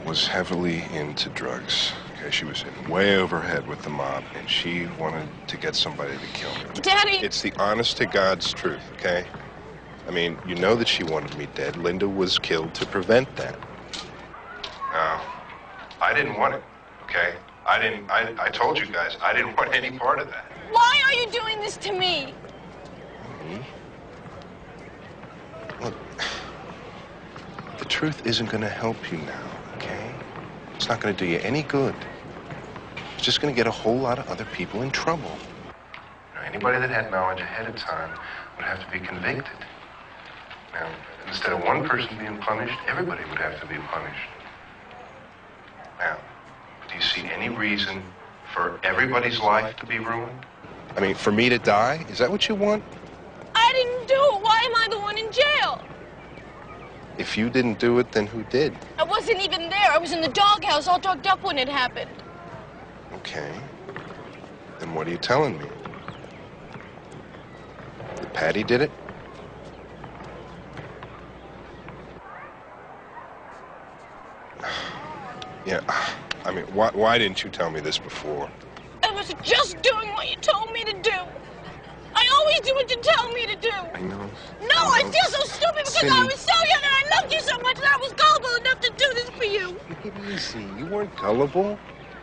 was heavily into drugs. Okay, she was in way over her head with the mob, and she wanted to get somebody to kill me. Daddy! It's the honest to God's truth, okay? I mean, you know that she wanted me dead. Linda was killed to prevent that. No, I didn't want it, okay? I told you guys, I didn't want any part of that. Why are you doing this to me? Me? Look, the truth isn't going to help you now, okay? It's not going to do you any good. It's just going to get a whole lot of other people in trouble. You know, anybody that had knowledge ahead of time would have to be convicted. Now, instead of one person being punished, everybody would have to be punished. Now, do you see any reason for everybody's life to be ruined? I mean, for me to die? Is that what you want? I didn't do it. Why am I the one in jail? If you didn't do it, then who did? I wasn't even there. I was in the doghouse all drugged up when it happened. Okay. Then what are you telling me? That Patty did it? Yeah, I mean, why didn't you tell me this before? I was just doing what you told me to do. I always do what you tell me to do. I know. No, I feel so stupid because Cindy. I was so young and I loved you so much and I was gullible enough to do this for you. Take it easy. You weren't gullible.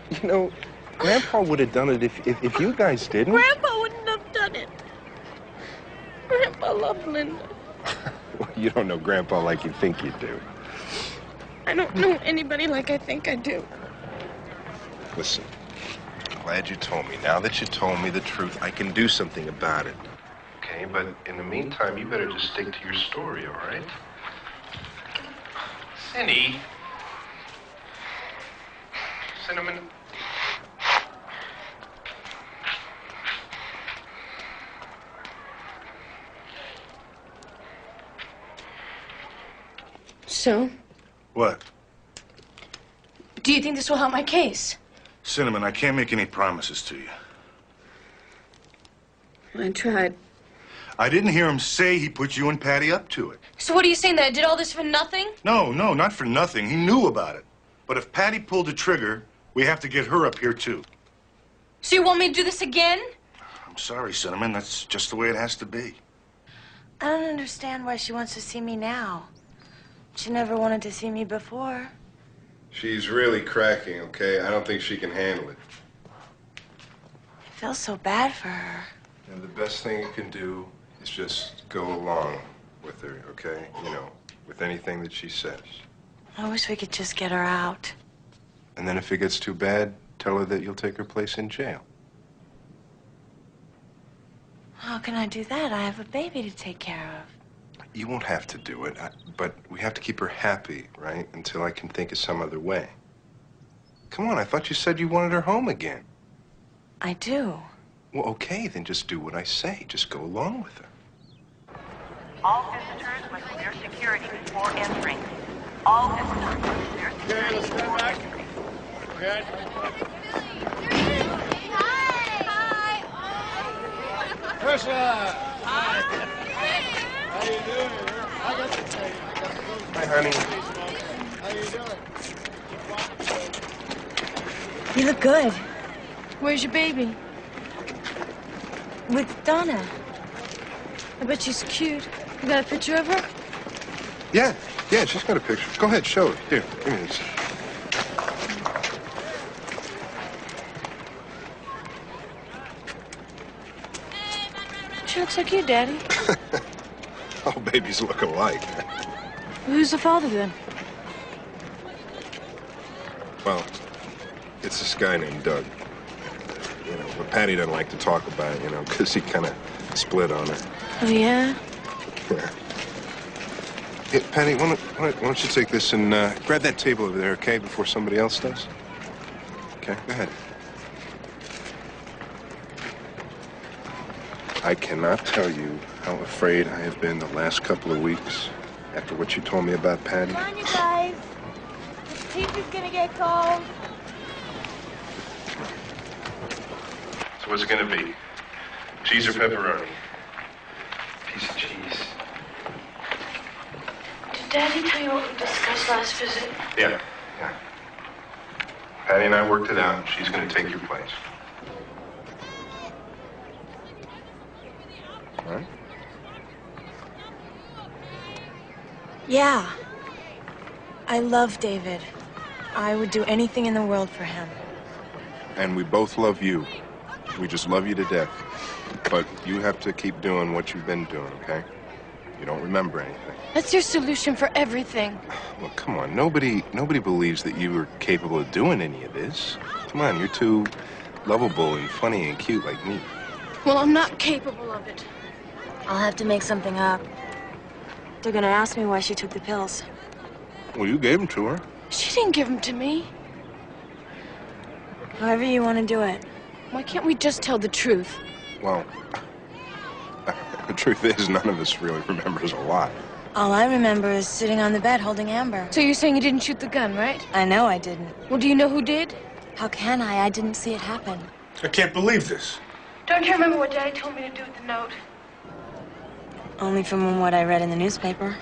You know, Grandpa would have done it if you guys didn't. Grandpa wouldn't have done it. Grandpa loved Linda. Well, you don't know Grandpa like you think you do. I don't know anybody like I think I do. Listen, I'm glad you told me. Now that you told me the truth, I can do something about it. Okay, but in the meantime, you better just stick to your story, all right? Cindy. Cinnamon. So? What? Do you think this will help my case? Cinnamon, I can't make any promises to you. I tried. I didn't hear him say he put you and Patty up to it. So what are you saying, that I did all this for nothing? No, not for nothing. He knew about it. But if Patty pulled the trigger, we have to get her up here, too. So you want me to do this again? I'm sorry, Cinnamon. That's just the way it has to be. I don't understand why she wants to see me now. She never wanted to see me before. She's really cracking, okay? I don't think she can handle it. I feel so bad for her. And the best thing you can do is just go along with her, okay? You know, with anything that she says. I wish we could just get her out. And then if it gets too bad, tell her that you'll take her place in jail. How can I do that? I have a baby to take care of. You won't have to do it, but we have to keep her happy, right? Until I can think of some other way. Come on, I thought you said you wanted her home again. I do. Well, okay, then just do what I say. Just go along with her. All visitors must clear security before entering. All visitors must clear security before entering. Good. Trisha! Hi. How you doing? I got the tape. Hi, honey. How you doing? You look good. Where's your baby? With Donna. I bet she's cute. You got a picture of her? Yeah, she's got a picture. Go ahead, show it. Here, give me this. She looks like you, Daddy. All babies look alike. Who's the father, then? Well, it's this guy named Doug. You know, but Patty doesn't like to talk about it, you know, because he kind of split on her. Oh, yeah? Yeah. Hey, Patty, why don't you take this and grab that table over there, okay, before somebody else does? Okay, go ahead. I cannot tell you how afraid I have been the last couple of weeks after what you told me about Patty. Come on, you guys. The teacher's gonna get cold. So what's it gonna be? Cheese or pepperoni? Piece of cheese. Did Daddy tell you what we discussed last visit? Yeah. Patty and I worked it out. She's gonna take your place. All right? Yeah. I love David. I would do anything in the world for him. And we both love you. We just love you to death. But you have to keep doing what you've been doing, okay? You don't remember anything. That's your solution for everything. Look, come on. Nobody believes that you were capable of doing any of this. Come on, you're too lovable and funny and cute like me. Well, I'm not capable of it. I'll have to make something up. They're gonna ask me why she took the pills. Well, you gave them to her. She didn't give them to me. However you want to do it. Why can't we just tell the truth? Well, the truth is none of us really remembers a lot. All I remember is sitting on the bed holding Amber. So you're saying you didn't shoot the gun, right? I know I didn't. Well, do you know who did? How can I? I didn't see it happen. I can't believe this. Don't you remember what Daddy told me to do with the note? Only from what I read in the newspaper.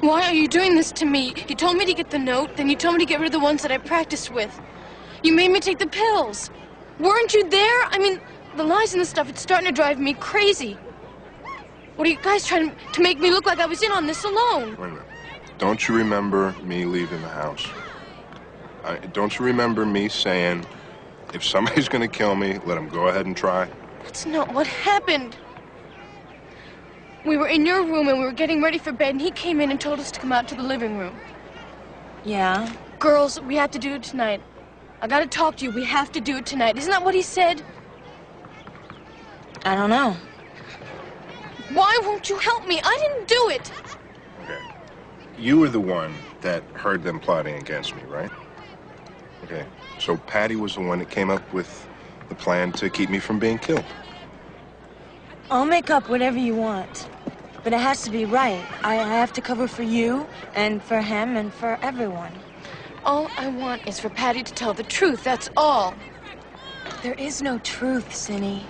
Why are you doing this to me? You told me to get the note, then you told me to get rid of the ones that I practiced with. You made me take the pills. Weren't you there? I mean, the lies and the stuff, it's starting to drive me crazy. What are you guys trying to make me look like I was in on this alone? Wait a minute. Don't you remember me leaving the house? Don't you remember me saying, if somebody's gonna kill me, let them go ahead and try? That's not what happened. We were in your room and we were getting ready for bed and he came in and told us to come out to the living room. Yeah? Girls, we have to do it tonight. I gotta talk to you. We have to do it tonight. Isn't that what he said? I don't know. Why won't you help me? I didn't do it. Okay. You were the one that heard them plotting against me, right? Okay. So Patty was the one that came up with the plan to keep me from being killed. I'll make up whatever you want. But it has to be right. I have to cover for you and for him and for everyone. All I want is for Patty to tell the truth, that's all. There is no truth, Cindy.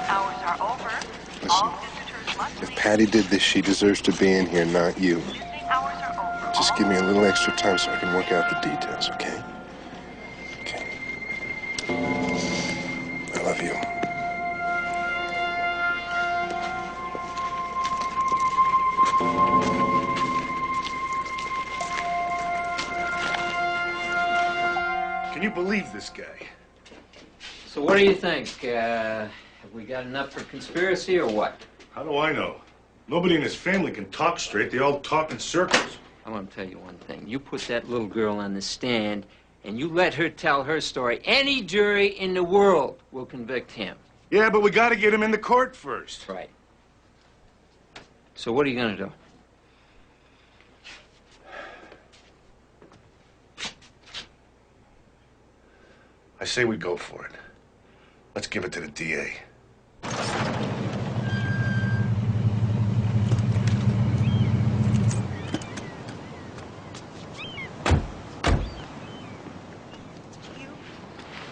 Hours are over. Listen, All visitors must if Patty did this, she deserves to be in here, not you. hours are over. Just give me a little extra time so I can work out the details, okay? Okay. I love you. Can you believe this guy? So what do you think? Have we got enough for conspiracy or what? How do I know? Nobody in his family can talk straight. They all talk in circles. I want to tell you one thing. You put that little girl on the stand, and you let her tell her story, any jury in the world will convict him. Yeah, but we got to get him in the court first. Right. So what are you going to do? I say we go for it. Let's give it to the DA.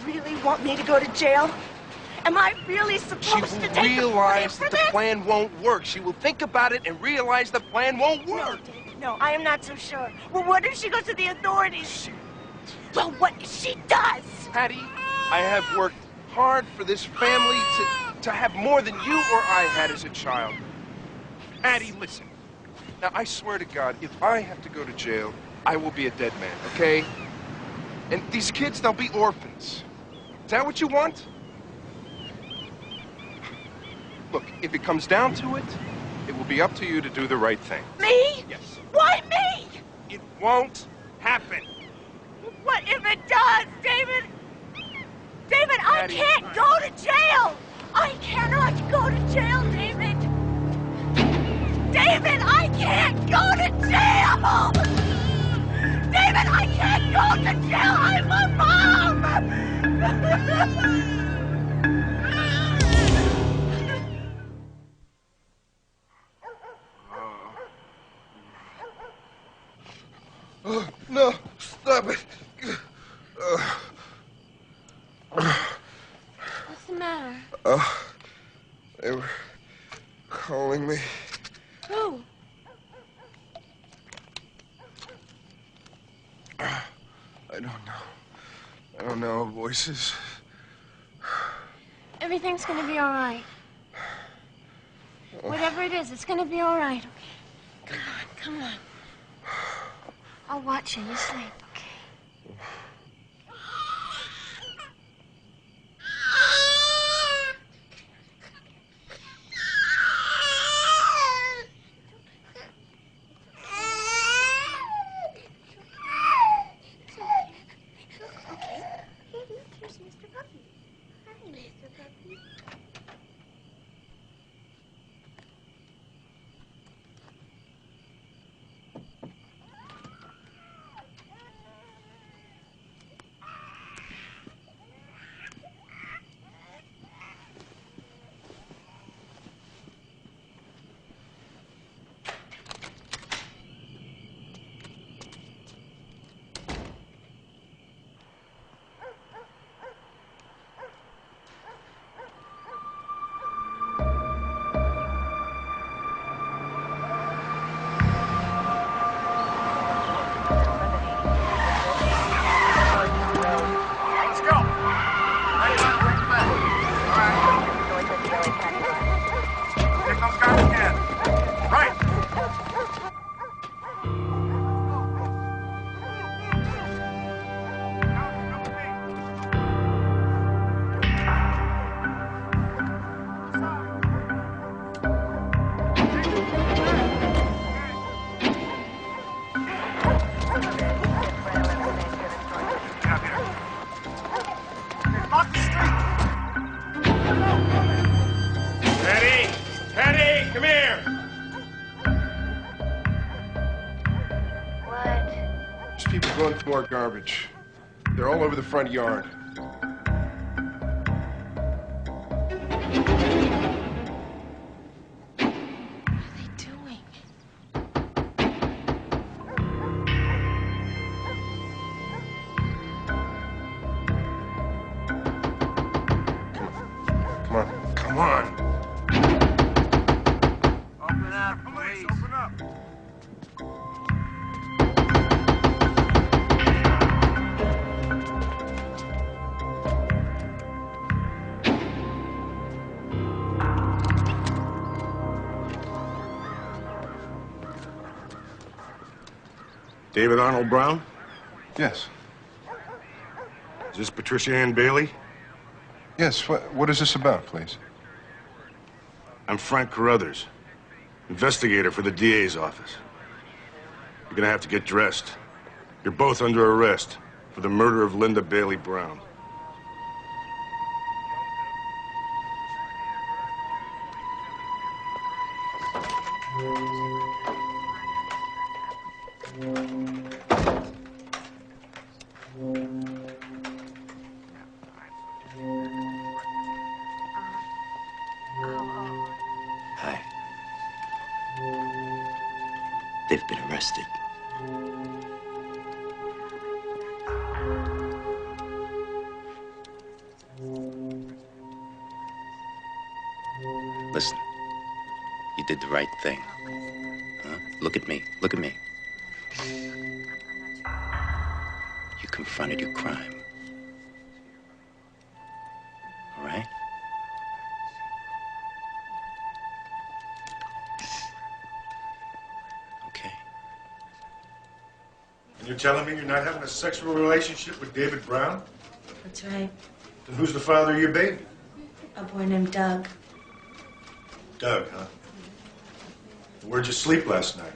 Really want me to go to jail? Am I really She supposed to will take realize the that blame the for plan won't work. She will think about it and realize the plan won't work. this? No, I am not so sure. Well, what if she goes to the authorities? Well, what if she does? Patty, I have worked hard for this family to have more than you or I had as a child. Patty, listen. Now, I swear to God, if I have to go to jail, I will be a dead man, okay? And these kids, they'll be orphans. Is that what you want? Look, if it comes down to it, it will be up to you to do the right thing. Me? Yes. Why me? It won't happen. What if it does, David? David, I Patty, can't go to jail! I cannot go to jail, David! David, I can't go to jail! David, I can't go to jail! I'm a mom! Oh, no, stop it. What's the matter? They were calling me. Who? I don't know. Voices. Everything's gonna be all right. Whatever it is, it's gonna be all right, okay? Come on. I'll watch you. You sleep, okay? Here's Mr. Puppy. Hi, Mr. Puppy. Patty, come here. What? There's people going for more garbage. They're all over the front yard. Come on. Open up, please. Open up. David Arnold Brown? Yes. Is this Patricia Ann Bailey? Yes. What is this about, please? I'm Frank Carruthers, investigator for the DA's office. You're gonna have to get dressed. You're both under arrest for the murder of Linda Bailey Brown. Hi. They've been arrested. Listen, you did the right thing. Huh? Look at me. Look at me. You confronted your crime. All right? Okay. And you're telling me you're not having a sexual relationship with David Brown? That's right. Then who's the father of your baby? A boy named Doug. Doug, huh? Where'd you sleep last night?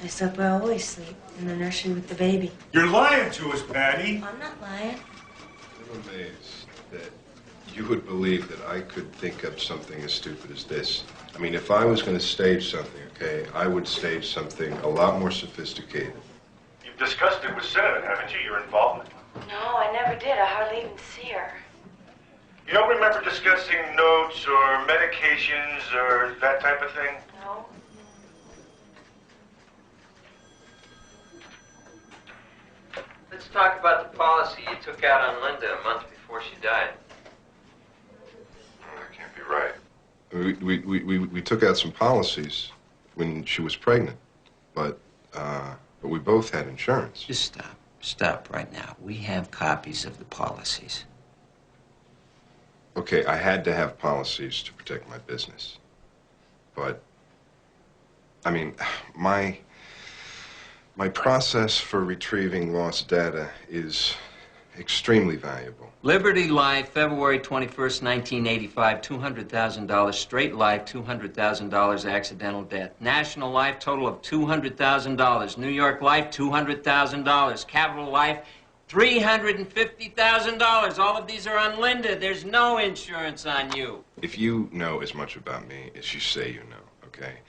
I slept where I always sleep, in the nursery with the baby. You're lying to us, Patty. I'm not lying. I'm amazed that you would believe that I could think up something as stupid as this. I mean, if I was going to stage something, okay, I would stage something a lot more sophisticated. You've discussed it with Cinnamon, haven't you? Your involvement. No, I never did. I hardly even see her. You don't remember discussing notes or medications or that type of thing? No. Let's talk about the policy you took out on Linda a month before she died. That can't be right. We took out some policies when she was pregnant, but we both had insurance. Just stop. Stop right now. We have copies of the policies. Okay, I had to have policies to protect my business. But, I mean, my process for retrieving lost data is extremely valuable. Liberty Life, February 21st, 1985, $200,000. Straight Life, $200,000 accidental death. National Life, total of $200,000. New York Life, $200,000. Capital Life, $350,000. All of these are on Linda. There's no insurance on you. If you know as much about me as you say you know, okay,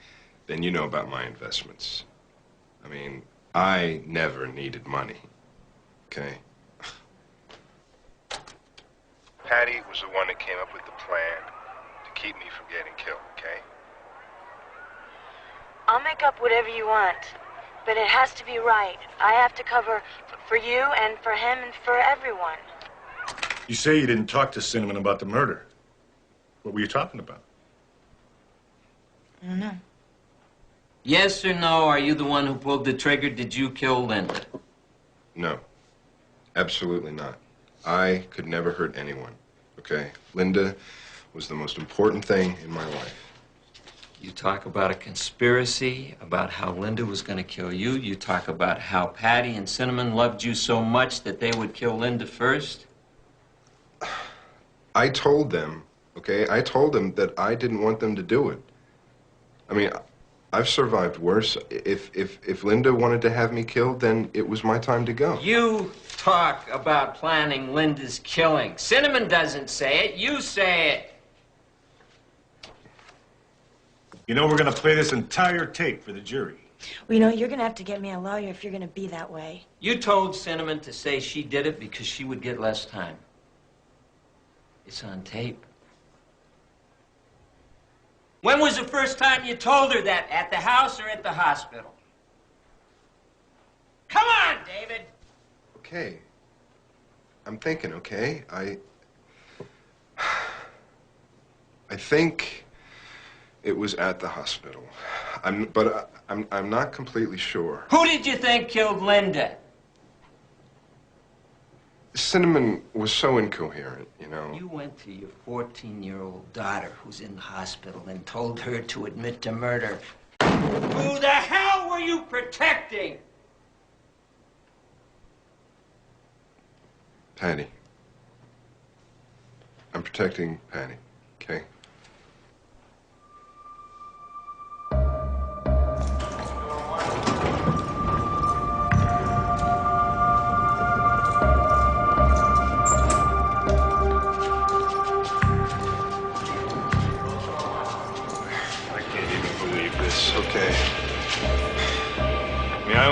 then you know about my investments. I mean, I never needed money, okay? Patty was the one that came up with the plan to keep me from getting killed, okay? I'll make up whatever you want, but it has to be right. I have to cover for you and for him and for everyone. You say you didn't talk to Cinnamon about the murder. What were you talking about? I don't know. Yes or no, are you the one who pulled the trigger? Did you kill Linda? No, absolutely not. I could never hurt anyone, okay? Linda was the most important thing in my life. You talk about a conspiracy, about how Linda was going to kill you. You talk about how Patty and Cinnamon loved you so much that they would kill Linda first. I told them, okay? I told them that I didn't want them to do it. I mean, I've survived worse. If Linda wanted to have me killed, then it was my time to go. You talk about planning Linda's killing. Cinnamon doesn't say it. You say it. You know, we're going to play this entire tape for the jury. Well, you know, you're going to have to get me a lawyer if you're going to be that way. You told Cinnamon to say she did it because she would get less time. It's on tape. When was the first time you told her that? At the house or at the hospital? Come on, David! Okay. I'm thinking, okay? I think it was at the hospital. I'm not completely sure. Who did you think killed Linda? Cinnamon was so incoherent, you know. You went to your 14-year-old daughter who's in the hospital and told her to admit to murder. Who the hell were you protecting? Patty. I'm protecting Patty, okay?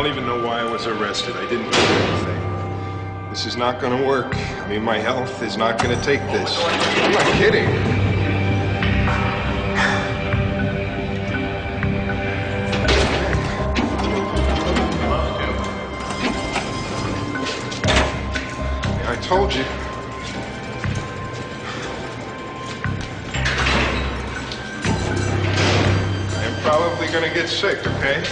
don't even know why I was arrested. I didn't do anything. This is not going to work. I mean, my health is not going to take this. I'm not kidding. I told you. I'm probably going to get sick, okay?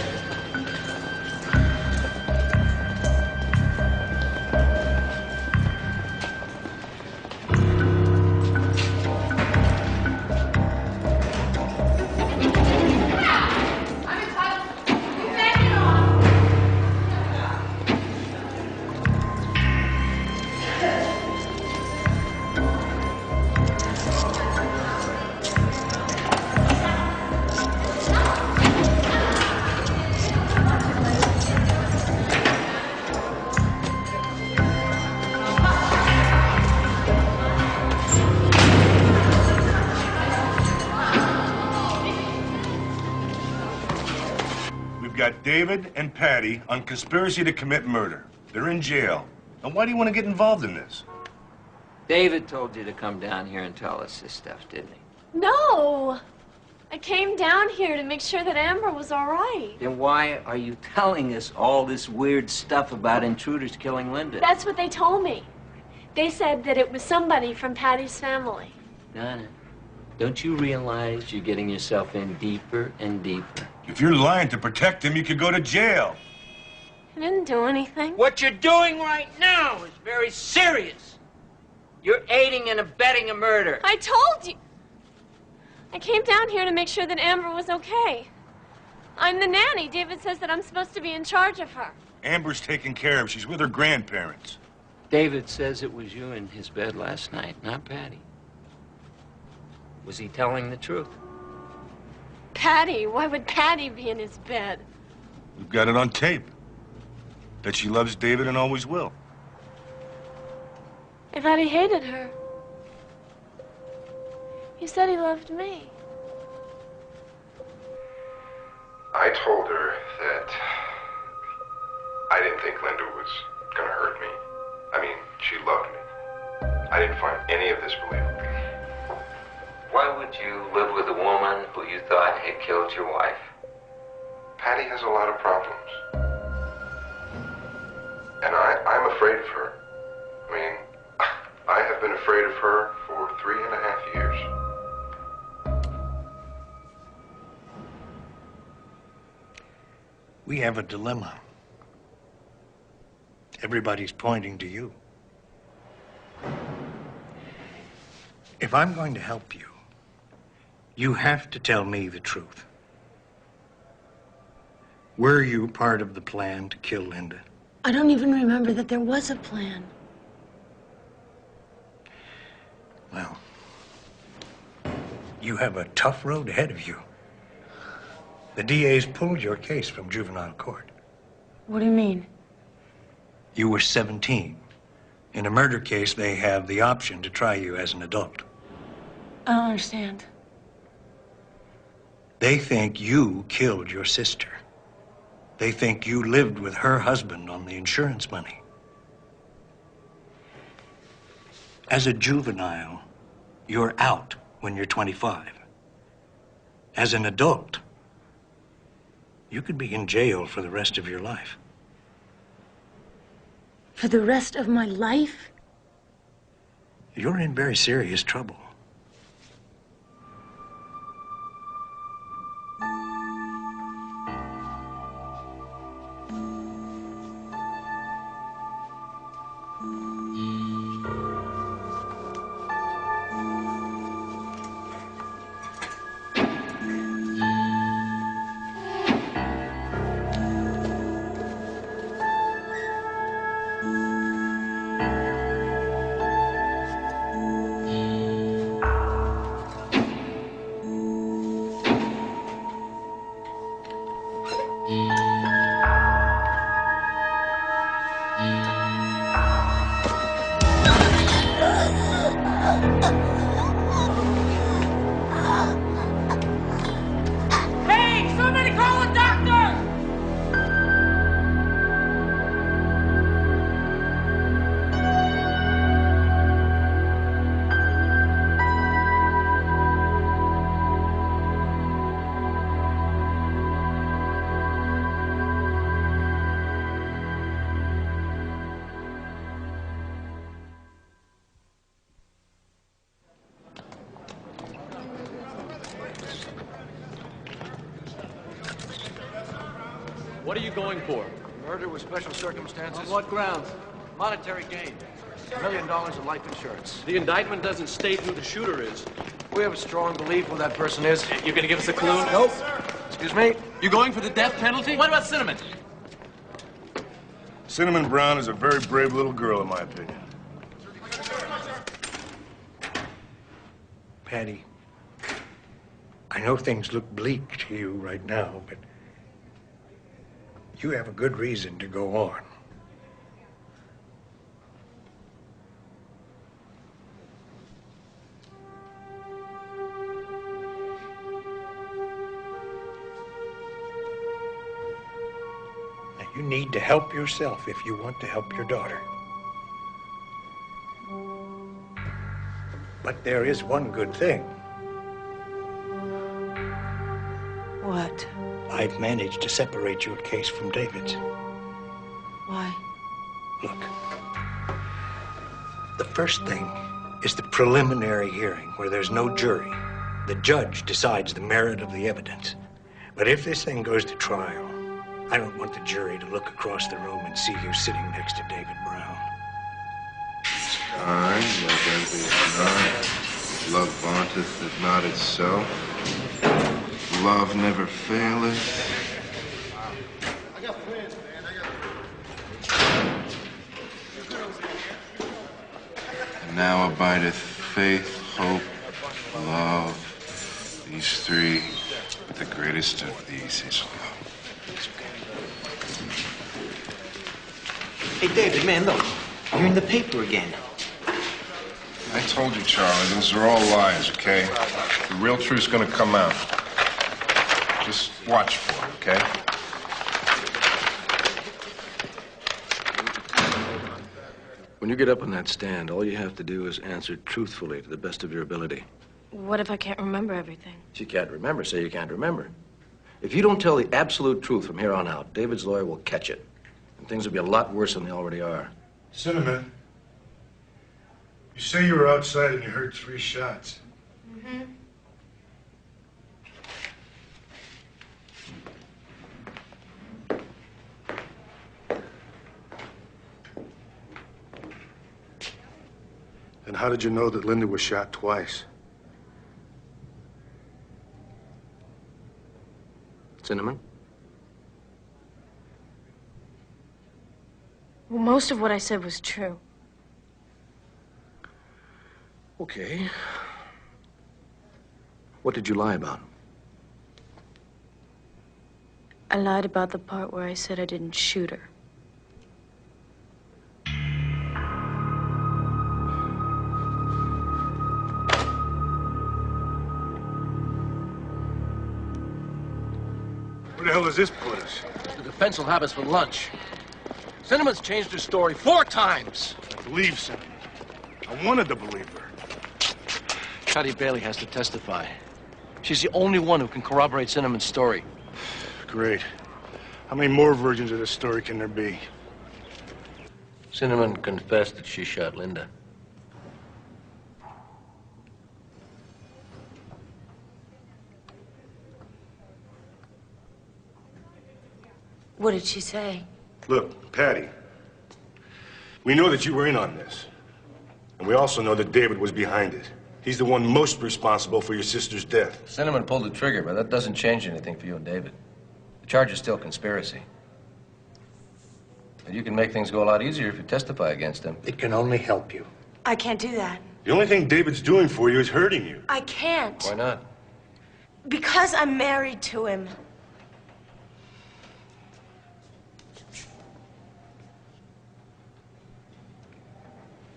Got David and Patty on conspiracy to commit murder. They're in jail. Now, why do you want to get involved in this? David told you to come down here and tell us this stuff, didn't he? No! I came down here to make sure that Amber was all right. Then why are you telling us all this weird stuff about intruders killing Linda? That's what they told me. They said that it was somebody from Patty's family. Donna, don't you realize you're getting yourself in deeper and deeper? If you're lying to protect him, you could go to jail. I didn't do anything. What you're doing right now is very serious. You're aiding and abetting a murder. I told you. I came down here to make sure that Amber was okay. I'm the nanny. David says that I'm supposed to be in charge of her. Amber's taken care of. She's with her grandparents. David says it was you in his bed last night, not Patty. Was he telling the truth? Patty? Why would Patty be in his bed? We've got it on tape. That she loves David and always will. I thought he hated her. He said he loved me. I told her that I didn't think Linda was going to hurt me. I mean, she loved me. I didn't find any of this believable. Why would you live with a woman who you thought had killed your wife? Patty has a lot of problems. And I'm afraid of her. I mean, I have been afraid of her for 3.5 years. We have a dilemma. Everybody's pointing to you. If I'm going to help you, you have to tell me the truth. Were you part of the plan to kill Linda? I don't even remember that there was a plan. Well, you have a tough road ahead of you. The DA's pulled your case from juvenile court. What do you mean? You were 17. In a murder case, they have the option to try you as an adult. I don't understand. They think you killed your sister. They think you lived with her husband on the insurance money. As a juvenile, you're out when you're 25. As an adult, you could be in jail for the rest of your life. For the rest of my life? You're in very serious trouble. What are you going for? Murder with special circumstances. On what grounds? Monetary gain. $1 million in life insurance. The indictment doesn't state who the shooter is. We have a strong belief who that person is. You're gonna give us a clue? Nope. Excuse me? You going for the death penalty? What about Cinnamon? Cinnamon Brown is a very brave little girl, in my opinion. Patty, I know things look bleak to you right now, but you have a good reason to go on. Now, you need to help yourself if you want to help your daughter. But there is one good thing. What? I've managed to separate your case from David's. Why? Look, the first thing is the preliminary hearing where there's no jury. The judge decides the merit of the evidence. But if this thing goes to trial, I don't want the jury to look across the room and see you sitting next to David Brown. I love envy is not. Love vaunteth if not it's so. Love never faileth. And now abideth faith, hope, love. These three, but the greatest of these is love. Hey, David, man, look. You're in the paper again. I told you, Charlie, those are all lies, okay? The real truth's gonna come out. Just watch for it, okay? When you get up on that stand, all you have to do is answer truthfully to the best of your ability. What if I can't remember everything? If you can't remember, say you can't remember. If you don't tell the absolute truth from here on out, David's lawyer will catch it. And things will be a lot worse than they already are. Cinnamon, you say you were outside and you heard 3 shots. Mm-hmm. And how did you know that Linda was shot twice? Cinnamon? Well, most of what I said was true. Okay. What did you lie about? I lied about the part where I said I didn't shoot her. Where the hell does this put us? The defense will have us for lunch. Cinnamon's changed her story 4 times. I believe Cinnamon. I wanted to believe her. Cuddy Bailey has to testify. She's the only one who can corroborate Cinnamon's story. Great. How many more versions of this story can there be? Cinnamon confessed that she shot Linda. What did she say? Look, Patty, we know that you were in on this. And we also know that David was behind it. He's the one most responsible for your sister's death. Cinnamon pulled the trigger, but that doesn't change anything for you and David. The charge is still conspiracy. And you can make things go a lot easier if you testify against him. It can only help you. I can't do that. The only thing David's doing for you is hurting you. I can't. Why not? Because I'm married to him.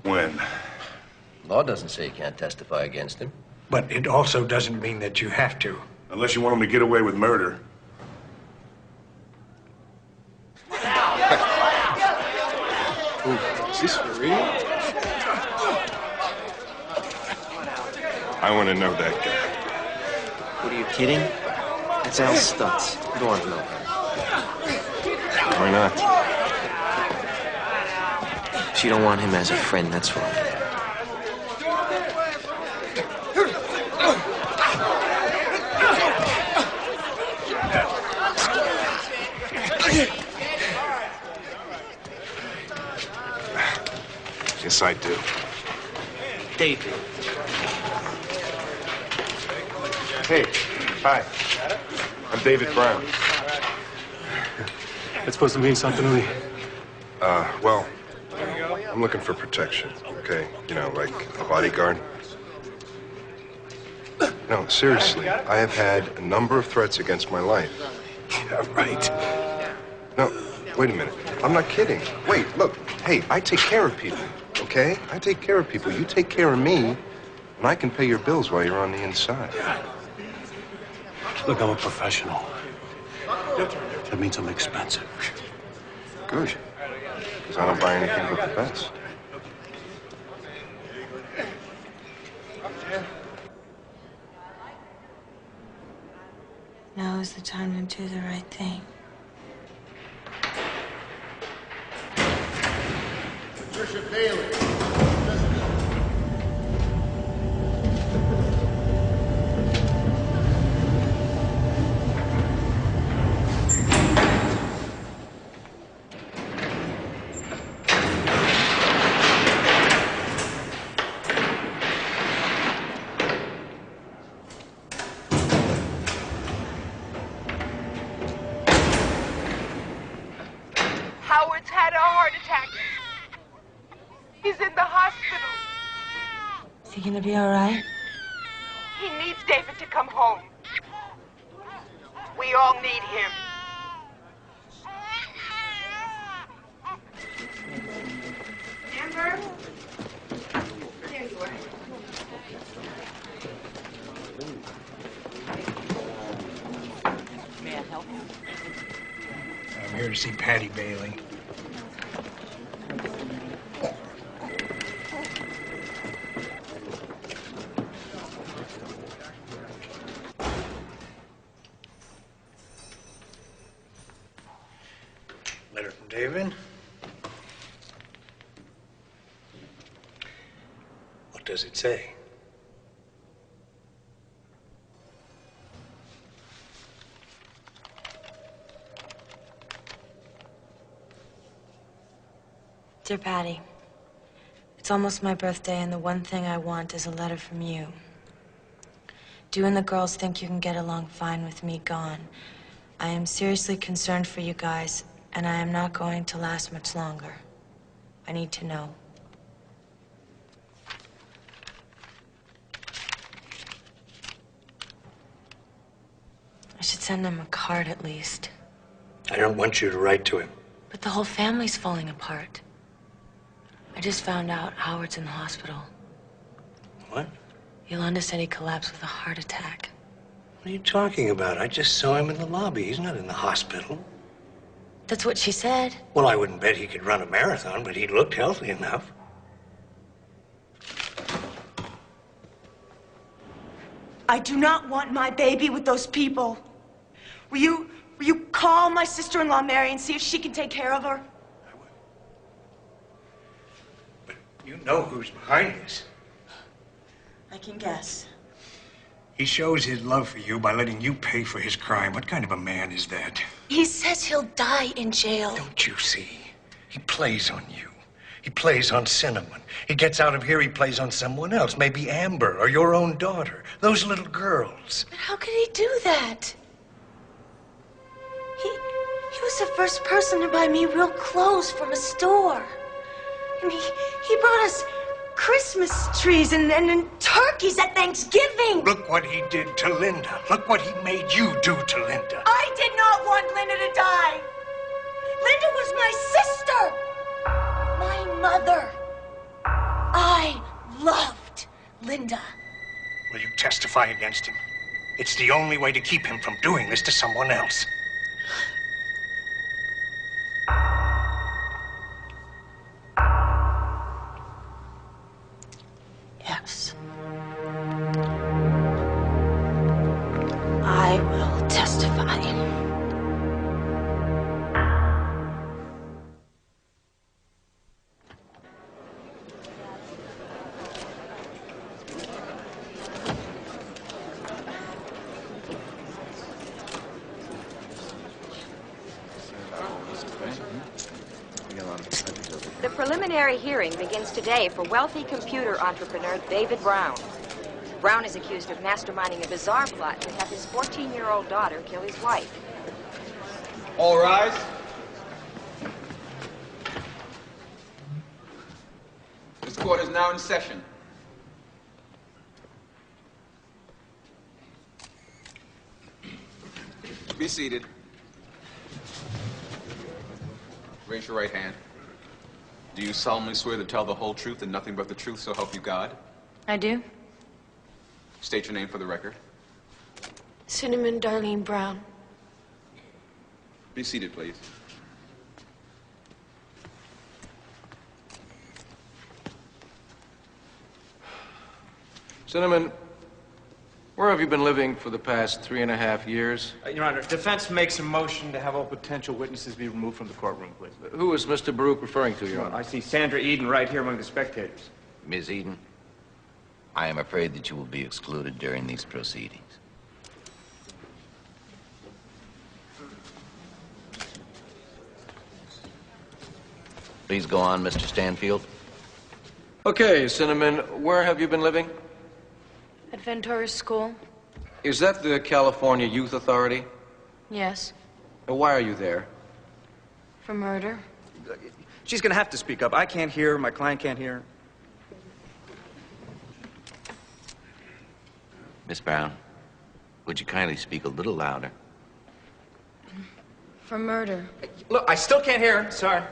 When? Law doesn't say you can't testify against him. But it also doesn't mean that you have to. Unless you want him to get away with murder. Ooh, is this for real? I want to know that guy. What, are you kidding? That's Al Stutz. Go on, Bill. Why not? She don't want him as a friend, that's why. I do. David. Hey, hi. I'm David Brown. That's supposed to mean something to me. Well, I'm looking for protection, okay? You know, like a bodyguard. No, seriously, I have had a number of threats against my life. Yeah, right. No, wait a minute. I'm not kidding. Wait, look. Hey, I take care of people, okay? I take care of people. You take care of me, and I can pay your bills while you're on the inside. Look, I'm a professional. That means I'm expensive. Good. Because I don't buy anything but the best. Now is the time to do the right thing. Patricia Bailey. Howard's had a heart attack. He's in the hospital. Is he gonna be all right? He needs David to come home. We all need him. Amber? There you are. May I help you? I'm here to see Patty Bailey. Letter from David. What does it say? Dear Patty, it's almost my birthday, and the one thing I want is a letter from you. Do you and the girls think you can get along fine with me gone? I am seriously concerned for you guys, and I am not going to last much longer. I need to know. I should send him a card at least. I don't want you to write to him. But the whole family's falling apart. I just found out Howard's in the hospital. What? Yolanda said he collapsed with a heart attack. What are you talking about? I just saw him in the lobby. He's not in the hospital. That's what she said. Well, I wouldn't bet he could run a marathon, but he looked healthy enough. I do not want my baby with those people. Will you call my sister-in-law Mary and see if she can take care of her? You know who's behind this. I can guess. He shows his love for you by letting you pay for his crime. What kind of a man is that? He says he'll die in jail. Don't you see? He plays on you. He plays on Cinnamon. He gets out of here, he plays on someone else. Maybe Amber or your own daughter. Those little girls. But how could he do that? He was the first person to buy me real clothes from a store. And he brought us Christmas trees and turkeys at Thanksgiving. Look what he did to Linda. Look what he made you do to Linda. I did not want Linda to die. Linda was my sister. My mother. I loved Linda. Will you testify against him? It's the only way to keep him from doing this to someone else. Yes. I will testify. preliminary hearing begins today for wealthy computer entrepreneur David Brown. Brown is accused of masterminding a bizarre plot to have his 14-year-old daughter kill his wife. All rise. This court is now in session. Be seated. Raise your right hand. Do you solemnly swear to tell the whole truth and nothing but the truth, so help you God? I do. State your name for the record. Cinnamon Darlene Brown. Be seated, please. Cinnamon, where have you been living for the past 3.5 years? Your Honor, defense makes a motion to have all potential witnesses be removed from the courtroom, please. Who is Mr. Baruch referring to, Your Honor? I see Sandra Eden right here among the spectators. Ms. Eden, I am afraid that you will be excluded during these proceedings. Please go on, Mr. Stanfield. Okay, Cinnamon, where have you been living? At Ventura School? Is that the California Youth Authority? Yes. And why are you there? For murder? She's gonna have to speak up. I can't hear, my client can't hear. Miss Brown, would you kindly speak a little louder? For murder. Look, I still can't hear her. Sorry.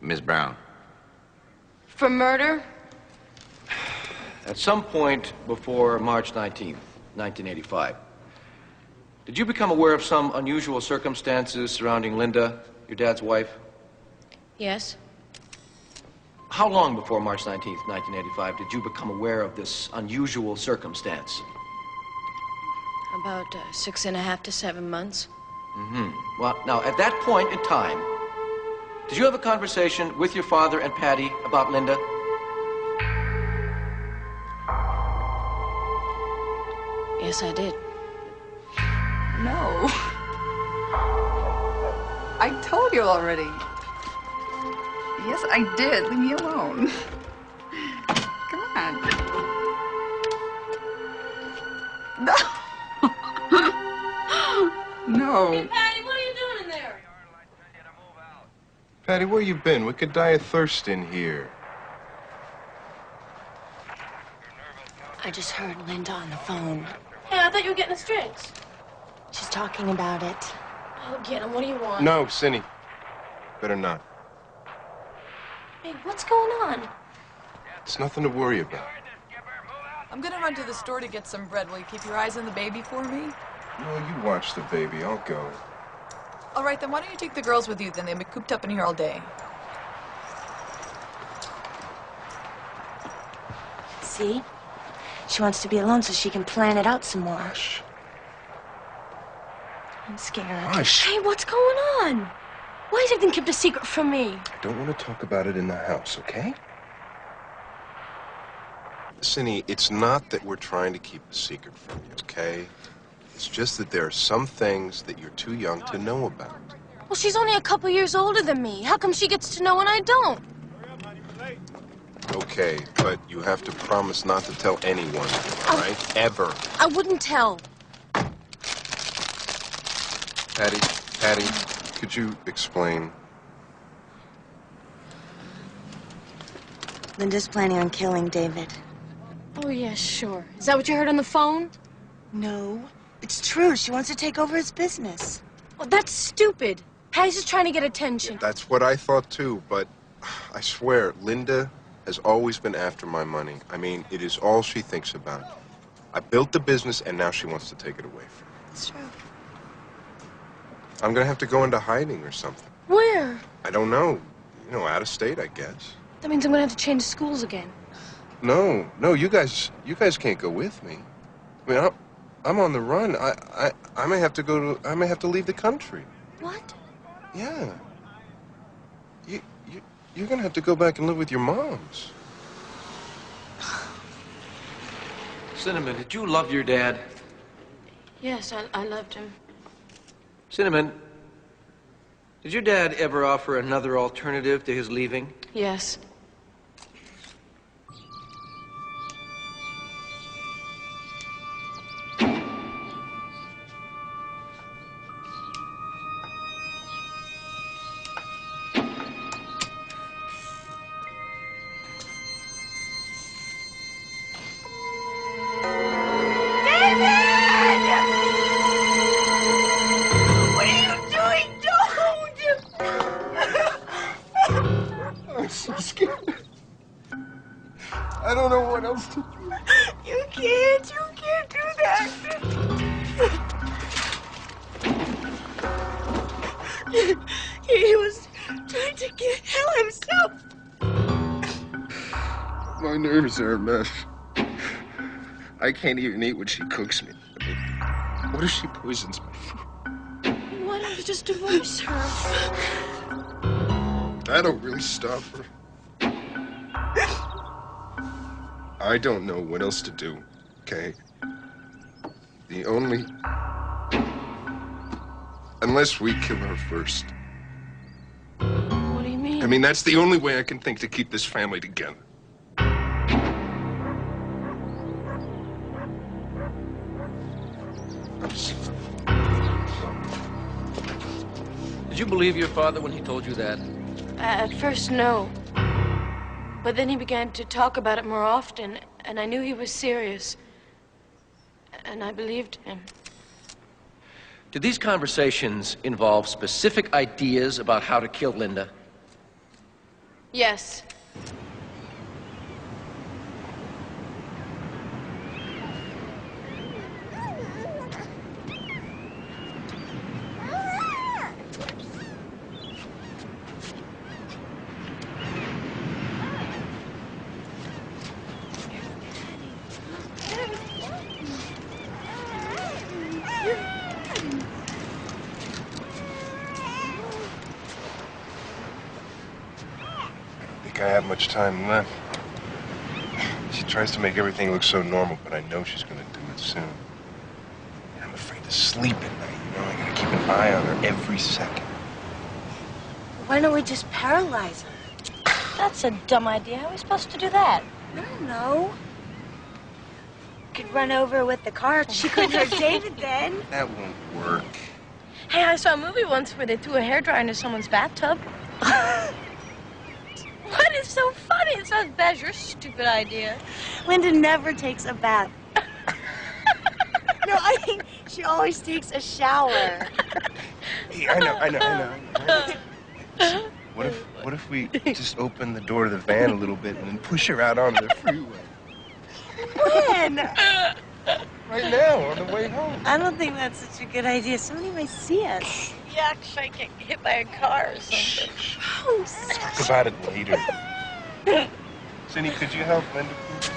Ms. Brown. For murder? At some point before March 19th, 1985, did you become aware of some unusual circumstances surrounding Linda, your dad's wife? Yes. How long before March 19th, 1985, did you become aware of this unusual circumstance? About 6.5 to 7 months. Mm-hmm. Well, now, at that point in time, did you have a conversation with your father and Patty about Linda? Yes, I did. No. I told you already. Yes, I did. Leave me alone. Come on. No. No. Hey, Patty, what are you doing in there? Patty, where you been? We could die of thirst in here. I just heard Linda on the phone. Hey, I thought you were getting us drinks. She's talking about it. Oh, get him. What do you want? No, Cindy. Better not. Hey, what's going on? It's nothing to worry about. I'm gonna run to the store to get some bread. Will you keep your eyes on the baby for me? No, you watch the baby. I'll go. All right, then why don't you take the girls with you? Then they'll be cooped up in here all day. See? She wants to be alone so she can plan it out some more. Hush. I'm scared. Hush. Hey, what's going on? Why is everything kept a secret from me? I don't want to talk about it in the house, okay? Cindy, it's not that we're trying to keep a secret from you, okay? It's just that there are some things that you're too young to know about. Well, she's only a couple years older than me. How come she gets to know and I don't? Okay, but you have to promise not to tell anyone, all right? Ever. I wouldn't tell. Patty, could you explain? Linda's planning on killing David. Oh, yeah, sure. Is that what you heard on the phone? No, it's true. She wants to take over his business. Well, that's stupid. Patty's just trying to get attention. That's what I thought too, but I swear, Linda has always been after my money. I mean, it is all she thinks about. I built the business, and now she wants to take it away from me. It's true. I'm gonna have to go into hiding or something. Where? I don't know. You know, out of state, I guess. That means I'm gonna have to change schools again. No, you guys can't go with me. I mean, I'm on the run. I may have to go to. I may have to leave the country. What? Yeah. You're gonna have to go back and live with your moms. Cinnamon, did you love your dad? Yes, I loved him. Cinnamon, Did your dad ever offer another alternative to his leaving? Yes. I'm so scared. I don't know what else to do. You can't do that. He was trying to kill himself. My nerves are a mess. I can't even eat when she cooks me. I mean, what if she poisons my food? Why don't you just divorce her? That'll really stop her. I don't know what else to do, okay? The only... Unless we kill her first. What do you mean? I mean, that's the only way I can think to keep this family together. Did you believe your father when he told you that? At first, no. But then he began to talk about it more often, and I knew he was serious. And I believed him. Did these conversations involve specific ideas about how to kill Linda? Yes. I have much time left. She tries to make everything look so normal, but I know she's gonna do it soon. I'm afraid to sleep at night, you know? I gotta keep an eye on her every second. Why don't we just paralyze her? That's a dumb idea. How are we supposed to do that? I don't know. Could run over with the car. She couldn't hurt David then. That won't work. Hey, I saw a movie once where they threw a hairdryer into someone's bathtub. What is so funny? It's not as bad as your stupid idea. Linda never takes a bath. No, I think she always takes a shower. Hey, I know. What if we just open the door to the van a little bit and then push her out onto the freeway? When? Right now, on the way home. I don't think that's such a good idea. Somebody might see us. Yeah, because I get hit by a car or something. Oh, Talk about it later. Cindy, could you help Linda, please?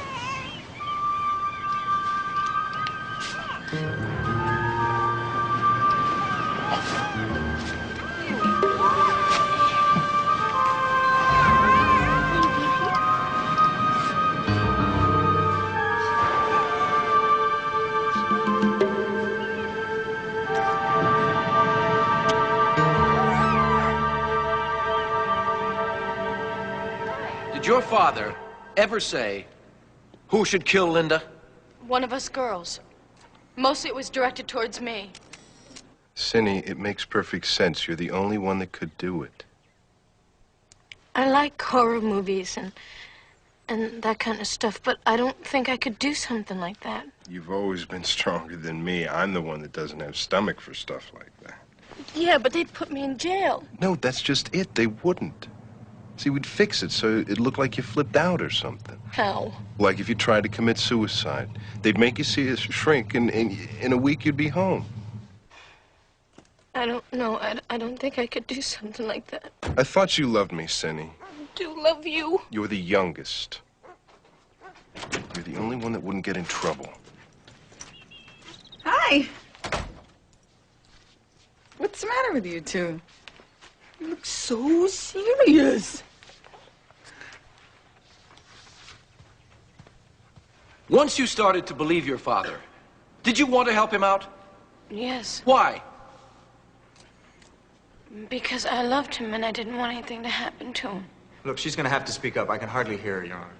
Did your father ever say who should kill Linda? One of us girls. Mostly it was directed towards me. Cindy, it makes perfect sense. You're the only one that could do it. I like horror movies and that kind of stuff, but I don't think I could do something like that. You've always been stronger than me. I'm the one that doesn't have stomach for stuff like that. Yeah, but they'd put me in jail. No, that's just it. They wouldn't. See, we'd fix it so it looked like you flipped out or something. How? Like if you tried to commit suicide. They'd make you see a shrink, and in a week you'd be home. I don't know. I don't think I could do something like that. I thought you loved me, Cindy. I do love you. You're the youngest. You're the only one that wouldn't get in trouble. Hi. What's the matter with you two? You look so serious. Once you started to believe your father, did you want to help him out? Yes. Why? Because I loved him and I didn't want anything to happen to him. Look, she's gonna have to speak up. I can hardly hear her, Your Honor.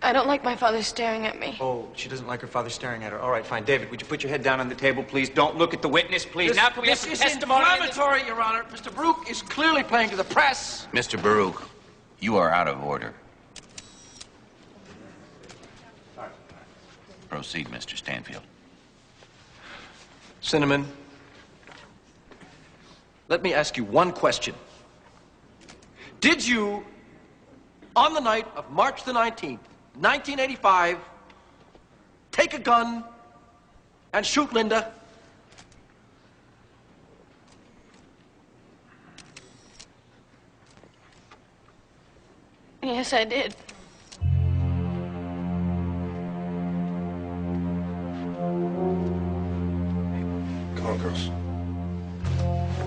I don't like my father staring at me. Oh, she doesn't like her father staring at her. All right, fine. David, would you put your head down on the table, please? Don't look at the witness, please. Now can we have some testimony? This is inflammatory, Your Honor. Mr. Baruch is clearly playing to the press. Mr. Baruch, you are out of order. Proceed, Mr. Stanfield. Cinnamon, let me ask you one question. Did you, on the night of March the 19th, 1985, take a gun and shoot Linda? Yes, I did. Come on, girls.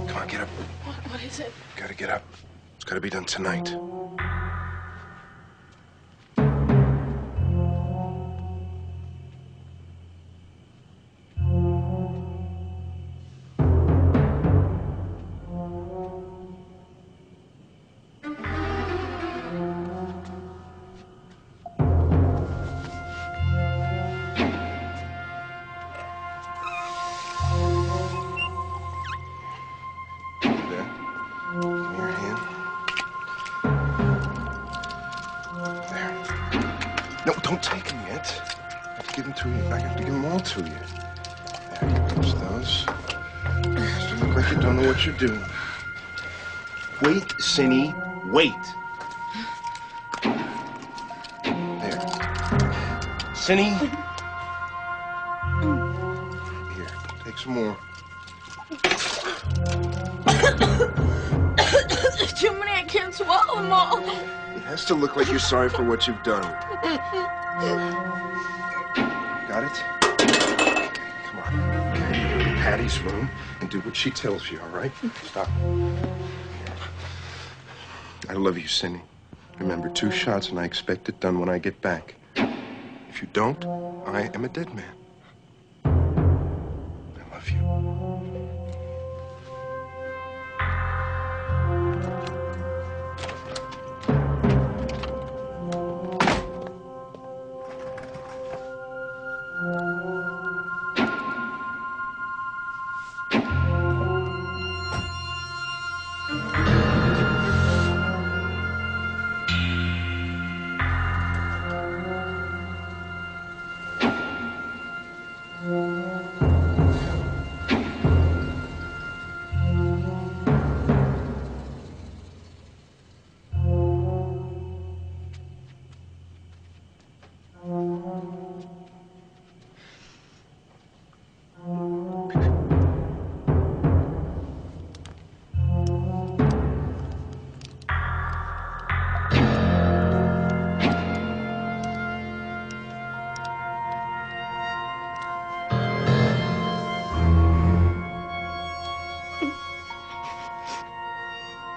Come on, get up. What is it? Gotta get up. It's gotta be done tonight. No, don't take them yet. I have to give them to you. I have to give them all to you. There, catch those. Just look like you don't know what you're doing. Wait, Cinny, wait. There. Cinny. Here, take some more. There's too many, I can't swallow them all. It has to look like you're sorry for what you've done. Got it? Come on. Okay, go to Patty's room and do what she tells you, all right? Stop. I love you, Cindy. Remember, 2 shots and I expect it done when I get back. If you don't, I am a dead man. I love you.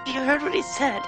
You heard what he said.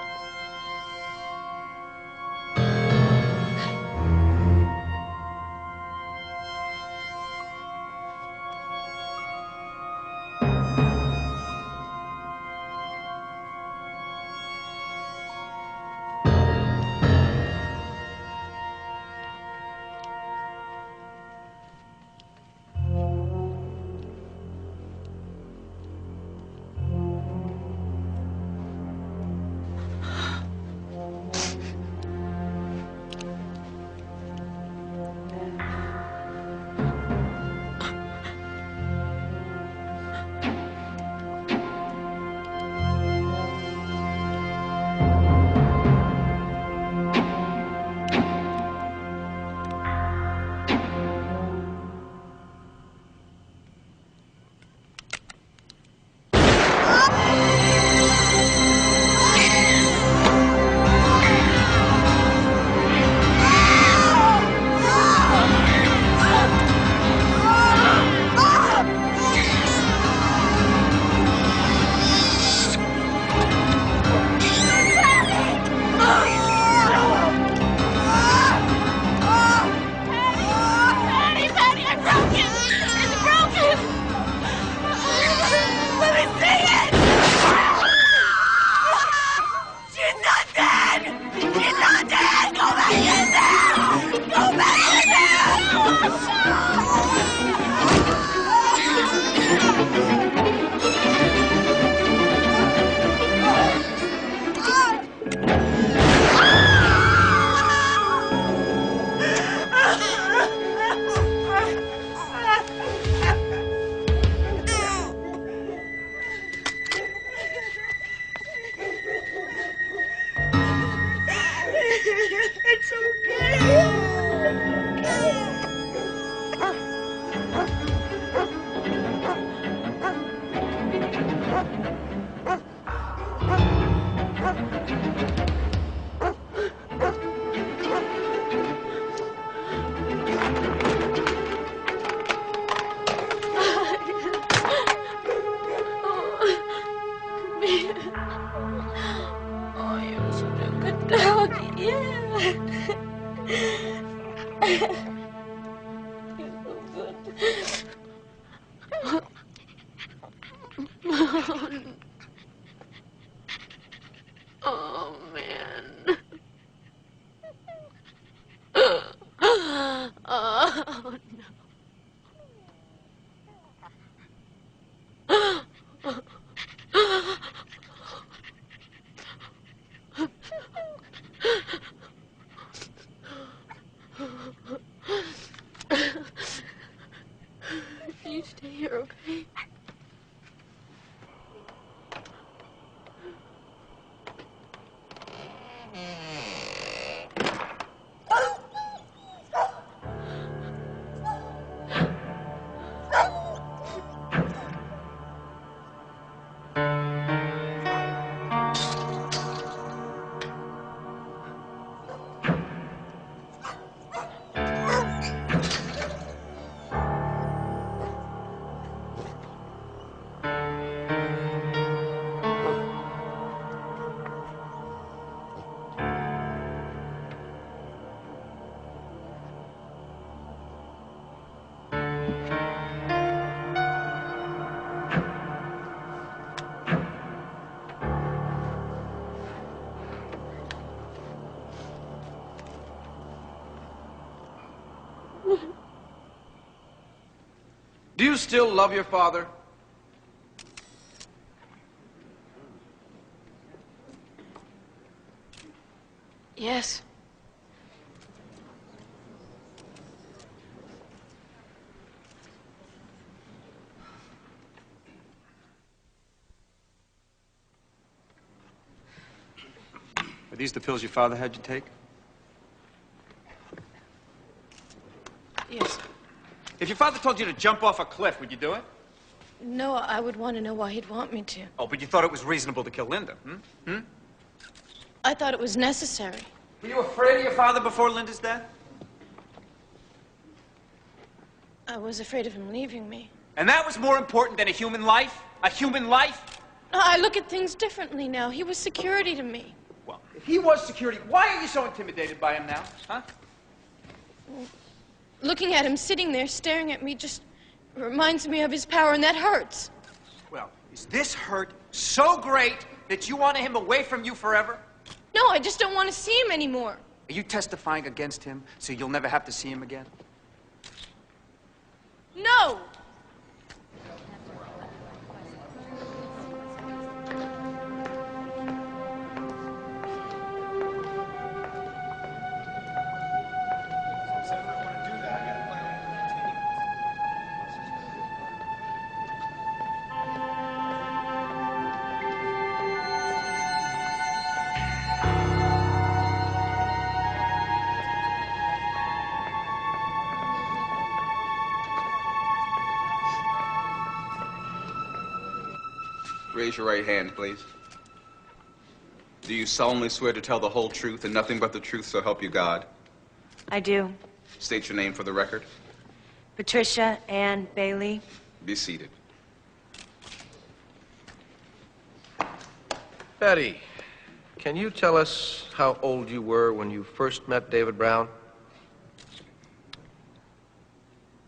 It's okay. Oh, you're such a good dog. Yeah. You're so good. Oh, man. Oh, no. You stay here, okay? Do you still love your father? Yes. Are these the pills your father had you take? Yes. If your father told you to jump off a cliff, would you do it? No, I would want to know why he'd want me to. Oh, but you thought it was reasonable to kill Linda, hmm? I thought it was necessary. Were you afraid of your father before Linda's death? I was afraid of him leaving me. And that was more important than a human life? A human life? I look at things differently now. He was security to me. Well, if he was security, why are you so intimidated by him now, huh? Looking at him sitting there staring at me just reminds me of his power, and that hurts. Well, is this hurt so great that you want him away from you forever? No, I just don't want to see him anymore. Are you testifying against him so you'll never have to see him again? No! Raise your right hand, please. Do you solemnly swear to tell the whole truth and nothing but the truth, so help you God? I do. State your name for the record. Patricia Ann Bailey. Be seated. Betty, can you tell us how old you were when you first met David Brown?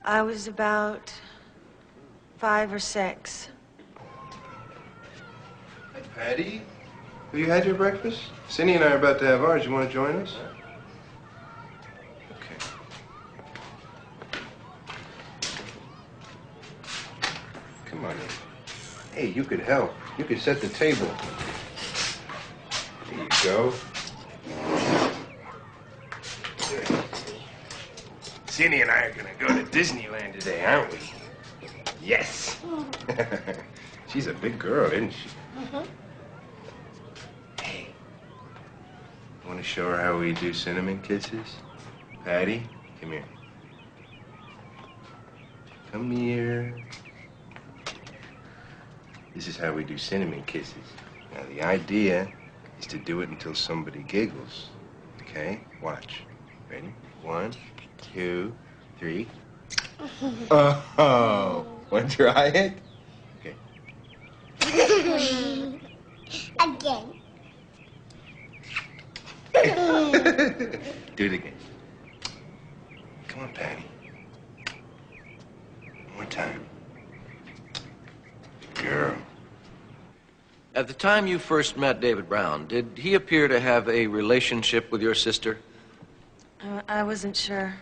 I was about 5 or 6. Patty, have you had your breakfast? Cindy and I are about to have ours. You want to join us? Okay. Come on. Hey, you could help. You could set the table. There you go. Cindy and I are gonna go to Disneyland today, aren't we? Yes. She's a big girl, isn't she? Hey, want to show her how we do cinnamon kisses? Patty, come here. Come here. This is how we do cinnamon kisses. Now, the idea is to do it until somebody giggles. Okay? Watch. Ready? 1, 2, 3. Oh, want to try it? Okay. Again. Do it again. Come on, Patty. One more time. Girl. At the time you first met David Brown, did he appear to have a relationship with your sister? I wasn't sure.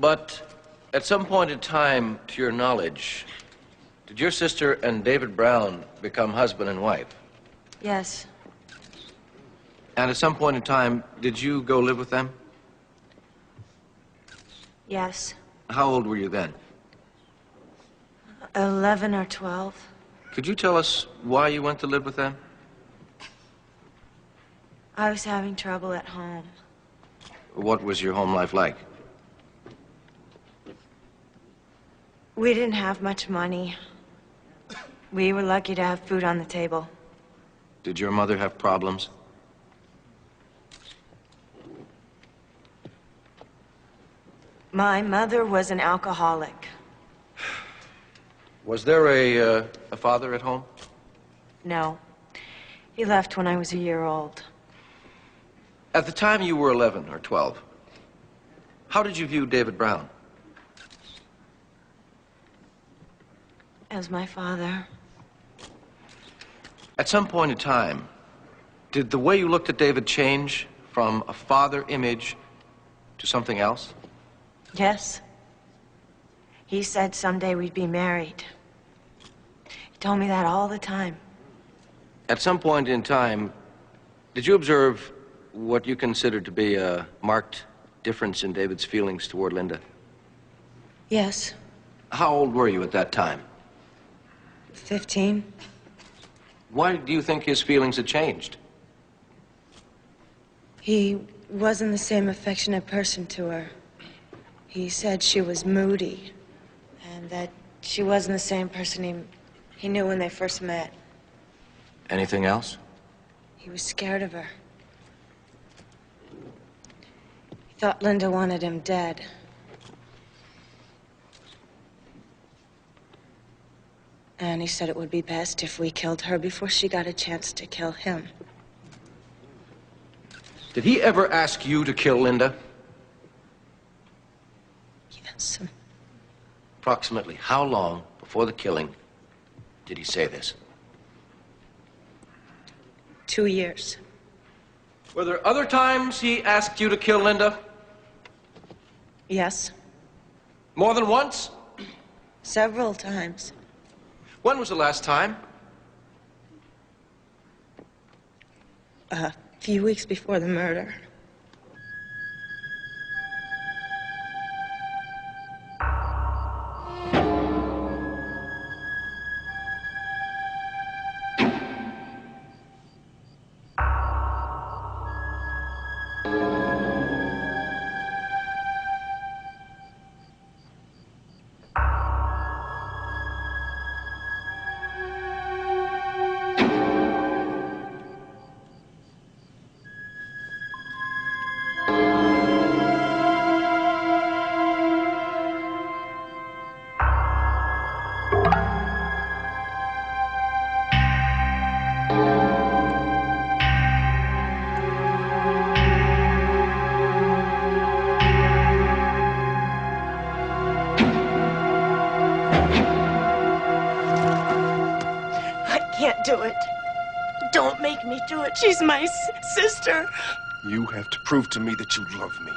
But at some point in time, to your knowledge, did your sister and David Brown become husband and wife? Yes. And at some point in time, did you go live with them? Yes. How old were you then? 11 or 12. Could you tell us why you went to live with them? I was having trouble at home. What was your home life like? We didn't have much money. We were lucky to have food on the table. Did your mother have problems? My mother was an alcoholic. Was there a father at home? No. He left when I was a year old. At the time you were 11 or 12, how did you view David Brown? As my father. At some point in time, did the way you looked at David change from a father image to something else? Yes. He said someday we'd be married. He told me that all the time. At some point in time, did you observe what you considered to be a marked difference in David's feelings toward Linda? Yes. How old were you at that time? 15. Why do you think his feelings had changed? He wasn't the same affectionate person to her. He said she was moody, and that she wasn't the same person he knew when they first met. Anything else? He was scared of her. He thought Linda wanted him dead. And he said it would be best if we killed her before she got a chance to kill him. Did he ever ask you to kill Linda? Yes. Approximately how long before the killing did he say this? 2 years. Were there other times he asked you to kill Linda? Yes. More than once? Several times. When was the last time? A few weeks before the murder. Do it. Don't make me do it. She's my sister. You have to prove to me that you love me.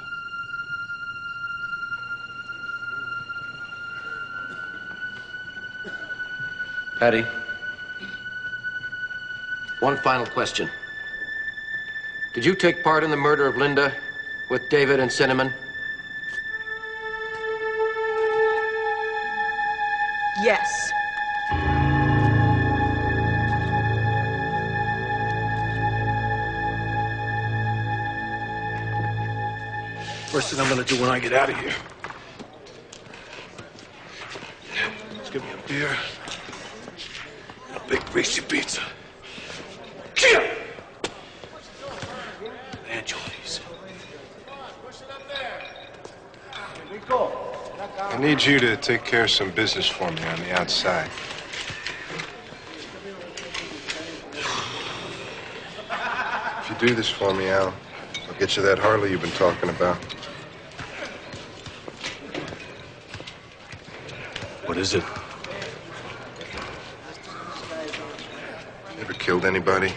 Patty, one final question. Did you take part in the murder of Linda with David and Cinnamon? Yes. First thing I'm gonna do when I get out of here. Let's give me a beer and a big greasy pizza. Kill! Anchovies. I need you to take care of some business for me on the outside. If you do this for me, Al, I'll get you that Harley you've been talking about. What is it? Ever killed anybody?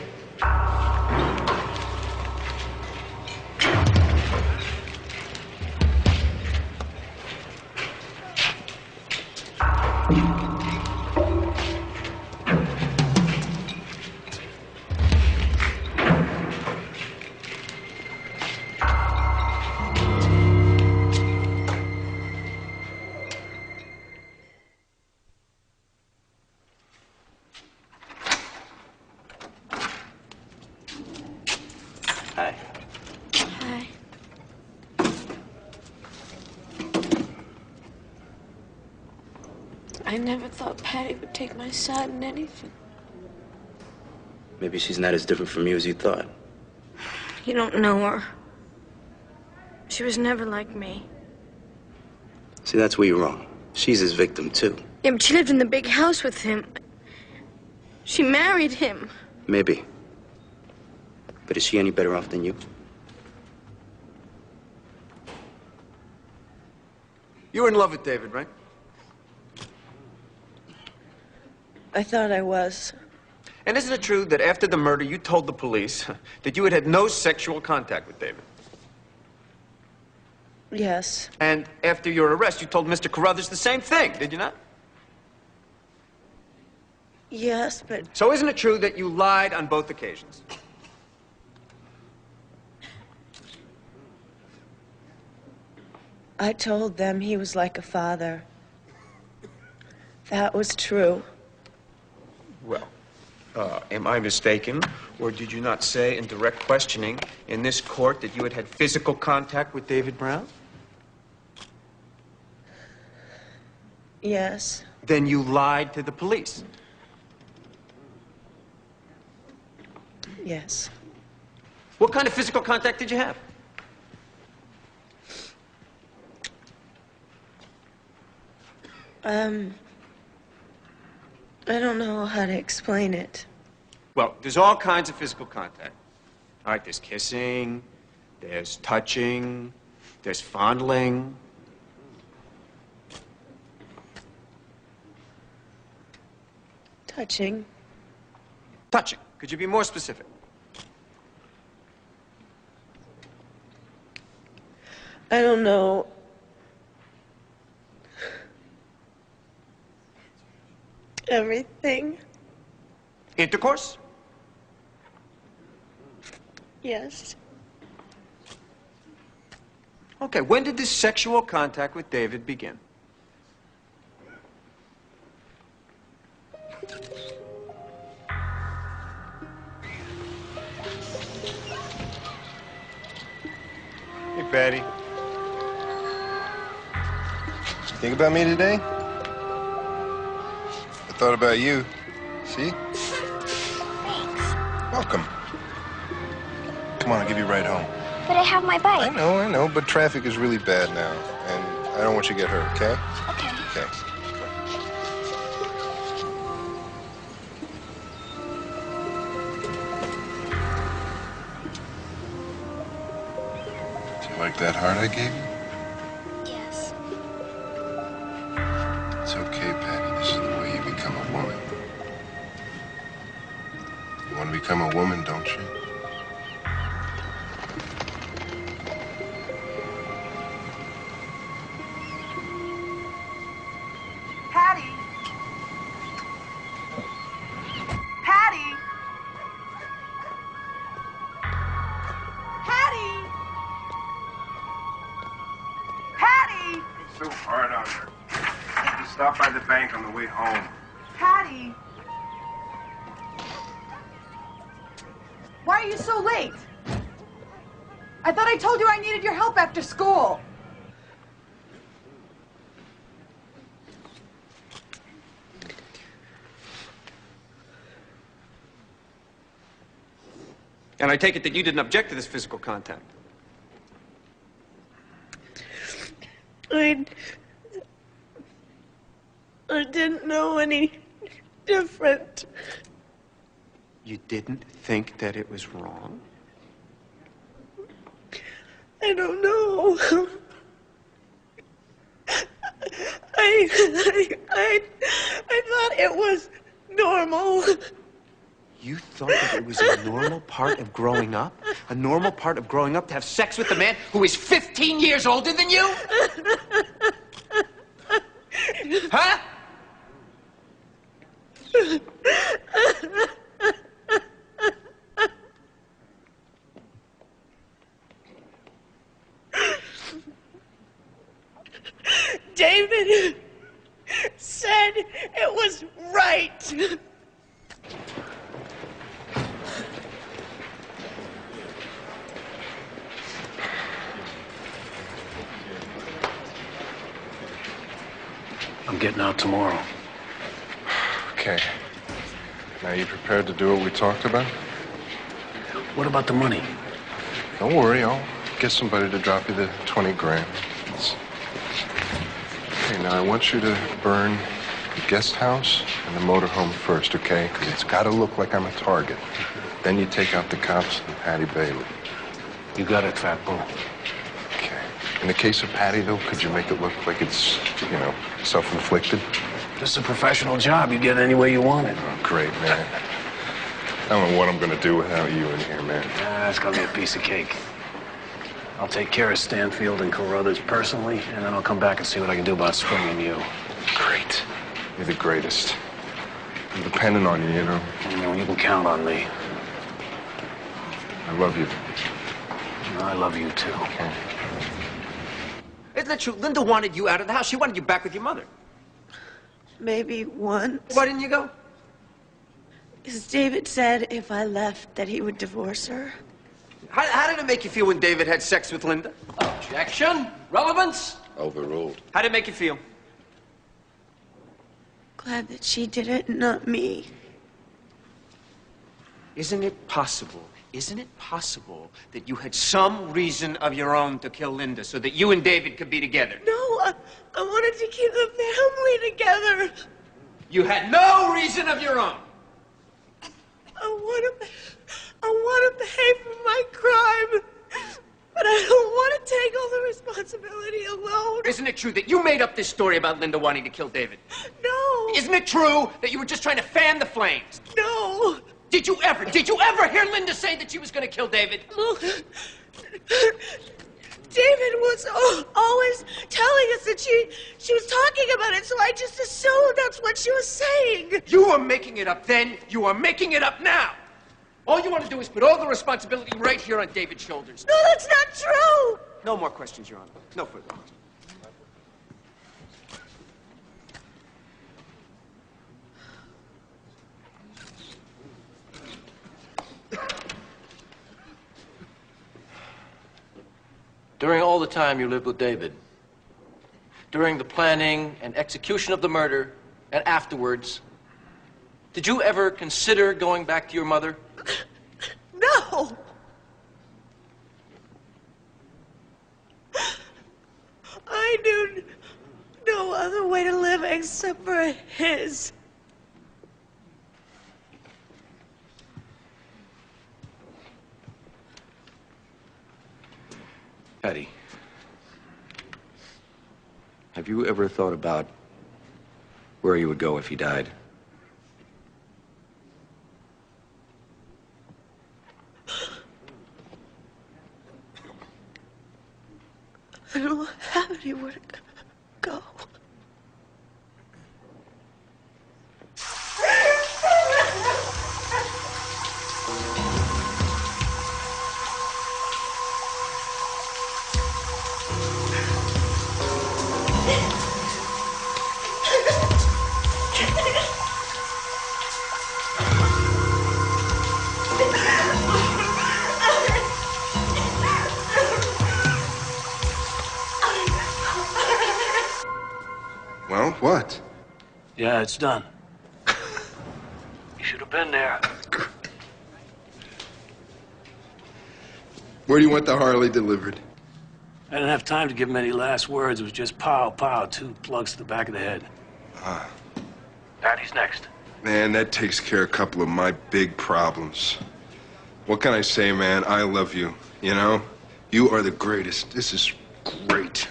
Hi. Hi. I never thought Patty would take my side in anything. Maybe she's not as different from you as you thought. You don't know her. She was never like me. See, that's where you're wrong. She's his victim, too. Yeah, but she lived in the big house with him. She married him. Maybe. But is she any better off than you? You were in love with David, right? I thought I was. And isn't it true that after the murder, you told the police that you had had no sexual contact with David? Yes. And after your arrest, you told Mr. Carruthers the same thing, did you not? Yes, but So isn't it true that you lied on both occasions? I told them he was like a father. That was true. Well, am I mistaken? Or did you not say in direct questioning in this court that you had had physical contact with David Brown? Yes. Then you lied to the police. Yes. What kind of physical contact did you have? I don't know how to explain it. Well, there's all kinds of physical contact. All right, there's kissing, there's touching, there's fondling. Touching. Touching. Could you be more specific? I don't know. Everything. Intercourse? Yes. Okay, when did this sexual contact with David begin? Hey, Patty. Think about me today? I thought about you. See? Welcome. Come on, I'll give you a ride home. But I have my bike. I know, but traffic is really bad now, and I don't want you to get hurt, okay? Okay. Okay. Do you like that heart I gave you? Yes. It's okay, Patty. This is the way you become a woman. You want to become a woman, don't you? Patty! Stop by the bank on the way home. Patty! Why are you so late? I thought I told you I needed your help after school. And I take it that you didn't object to this physical contact. I didn't know any different. You didn't think that it was wrong? I don't know. I thought it was normal. You thought that it was a normal part of growing up? A normal part of growing up to have sex with a man who is 15 years older than you? Huh? David said it was right. I'm getting out tomorrow. Okay. Now you prepared to do what we talked about? What about the money? Don't worry, I'll get somebody to drop you the 20 grand. Okay, now I want you to burn the guest house and the motorhome first, okay? Because it's got to look like I'm a target. Then you take out the cops and Patty Bailey. You got it, Fat Bull. Okay. In the case of Patty, though, could you make it look like it's, you know, self-inflicted? This is a professional job. You get it any way you want it. Oh, great, man. I don't know what I'm going to do without you in here, man. That's going to be a piece of cake. I'll take care of Stanfield and Carruthers personally, and then I'll come back and see what I can do about springing you. Great. You're the greatest. I'm depending on you, you know. You can count on me. I love you. I love you, too. Okay. Isn't that true? Linda wanted you out of the house. She wanted you back with your mother. Maybe once. Why didn't you go? Because David said if I left that he would divorce her. How did it make you feel when David had sex with Linda? Objection. Relevance. Overruled. How did it make you feel? Glad that she did it, not me. Isn't it possible that you had some reason of your own to kill Linda so that you and David could be together? No, I wanted to keep the family together. You had no reason of your own. I want to pay for my crime, but I don't want to take all the responsibility alone. Isn't it true that you made up this story about Linda wanting to kill David? No. Isn't it true that you were just trying to fan the flames? No. Did you ever hear Linda say that she was going to kill David? Look, David was always telling us that she was talking about it, so I just assumed that's what she was saying. You were making it up then. You are making it up now. All you want to do is put all the responsibility right here on David's shoulders. No, that's not true. No more questions, Your Honor. No further questions. During all the time you lived with David, during the planning and execution of the murder, and afterwards, did you ever consider going back to your mother? No. I knew no other way to live except for his. Patty, have you ever thought about where you would go if he died? I don't have anywhere to go. Well, what? Yeah, it's done. You should have been there. Where do you want the Harley delivered? I didn't have time to give him any last words. It was just pow, pow, 2 plugs to the back of the head. Ah. Patty's next. Man, that takes care of a couple of my big problems. What can I say, man? I love you, you know? You are the greatest. This is great.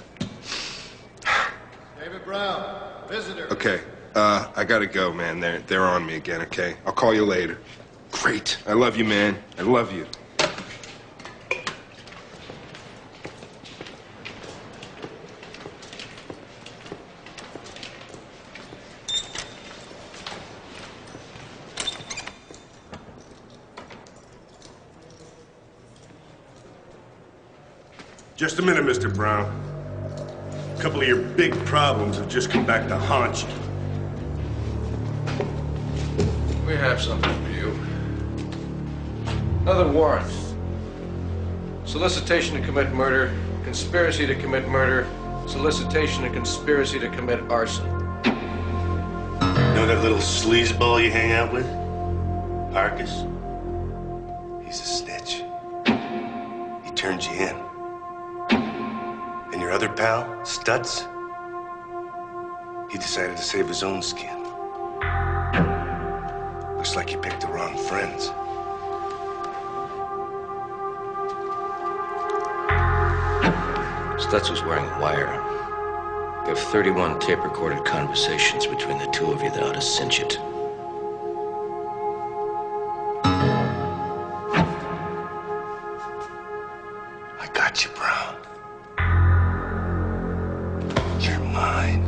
David Brown, visitor. Okay, I gotta go, man. They're on me again, okay? I'll call you later. Great. I love you, man. I love you. Just a minute, Mr. Brown. A couple of your big problems have just come back to haunt you. We have something for you. Another warrant. Solicitation to commit murder, conspiracy to commit murder, solicitation and conspiracy to commit arson. You know that little sleazeball you hang out with? Arcus? He's a snitch. He turned you in. And your other pal, Stutz? He decided to save his own skin. Looks like you picked the wrong friends. Stutz was wearing a wire. There are 31 tape-recorded conversations between the two of you that ought to cinch it. I got you, Brown. You're mine.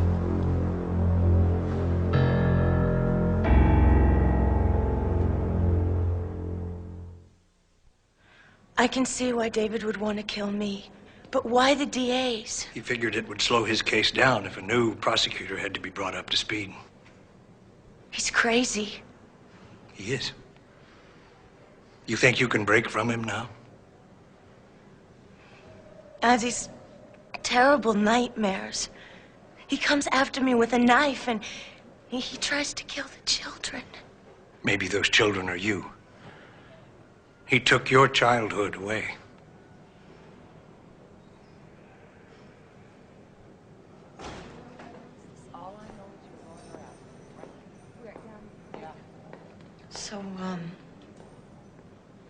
I can see why David would want to kill me. But why the DAs? He figured it would slow his case down if a new prosecutor had to be brought up to speed. He's crazy. He is. You think you can break from him now? I have these terrible nightmares. He comes after me with a knife and he tries to kill the children. Maybe those children are you. He took your childhood away. So,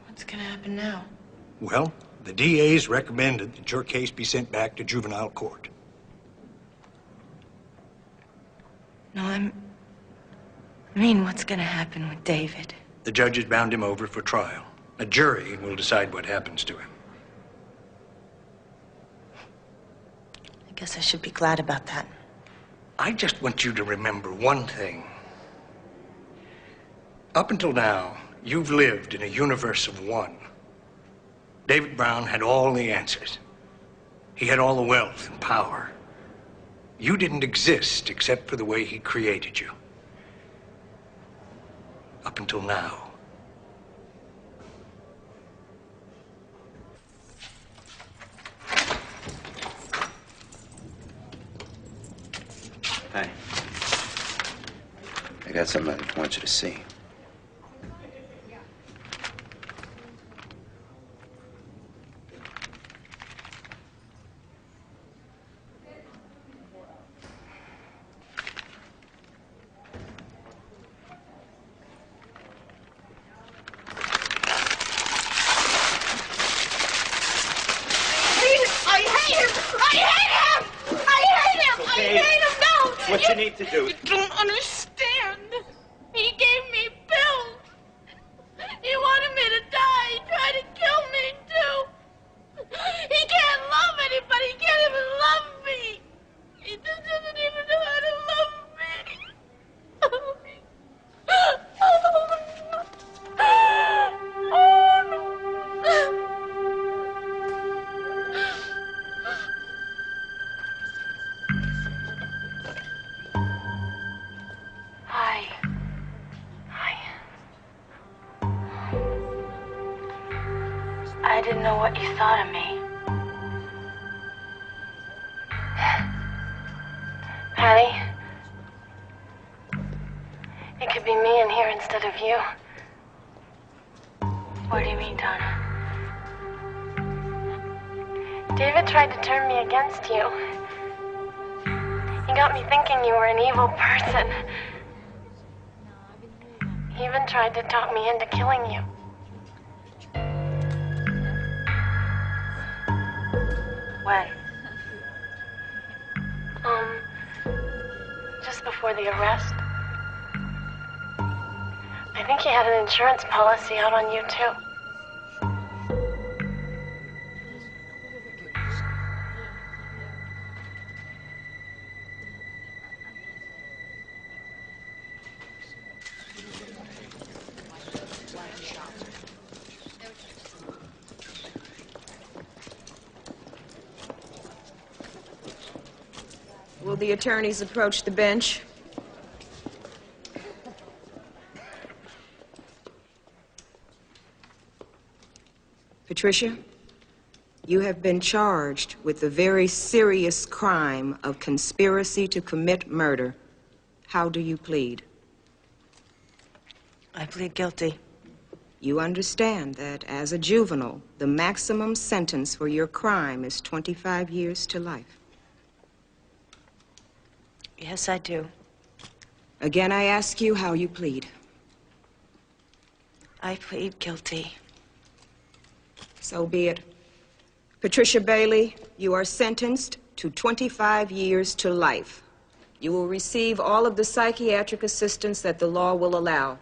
what's gonna happen now? Well, the DAs recommended that your case be sent back to juvenile court. No, I mean, what's gonna happen with David? The judge has bound him over for trial. A jury will decide what happens to him. I guess I should be glad about that. I just want you to remember one thing. Up until now, you've lived in a universe of one. David Brown had all the answers. He had all the wealth and power. You didn't exist except for the way he created you. Up until now. Hi. I got something I want you to see. What you need to do. You don't understand. He gave me pills. He wanted me to die. He tried to kill me, too. He can't love anybody. He can't even love me. He just doesn't even know how to love me. I didn't know what you thought of me. Patty, be me in here instead of you. What do you mean, Donna? David tried to turn me against you. He got me thinking you were an evil person. He even tried to talk me into killing you. When? Just before the arrest. I think he had an insurance policy out on you, too. Will the attorneys approach the bench? Patricia, you have been charged with the very serious crime of conspiracy to commit murder. How do you plead? I plead guilty. You understand that as a juvenile, the maximum sentence for your crime is 25 years to life. Yes, I do. Again, I ask you how you plead. I plead guilty. So be it. Patricia Bailey, you are sentenced to 25 years to life. You will receive all of the psychiatric assistance that the law will allow.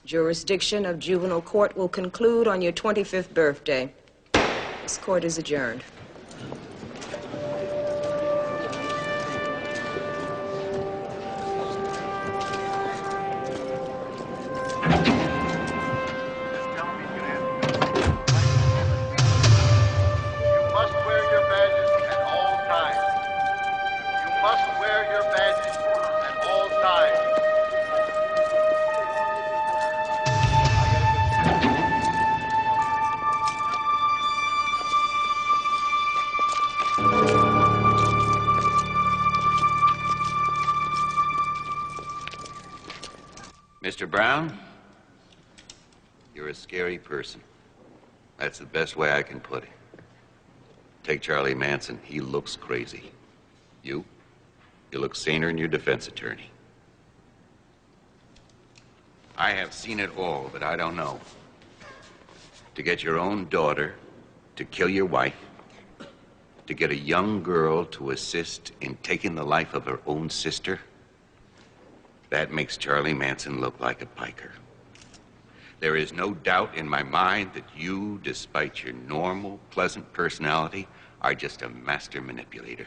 Jurisdiction of juvenile court will conclude on your 25th birthday. This court is adjourned. Mr. Brown, you're a scary person. That's the best way I can put it. Take Charlie Manson. He looks crazy. You look saner than your defense attorney. I have seen it all, but I don't know. To get your own daughter to kill your wife, to get a young girl to assist in taking the life of her own sister, that makes Charlie Manson look like a piker. There is no doubt in my mind that you, despite your normal, pleasant personality, are just a master manipulator.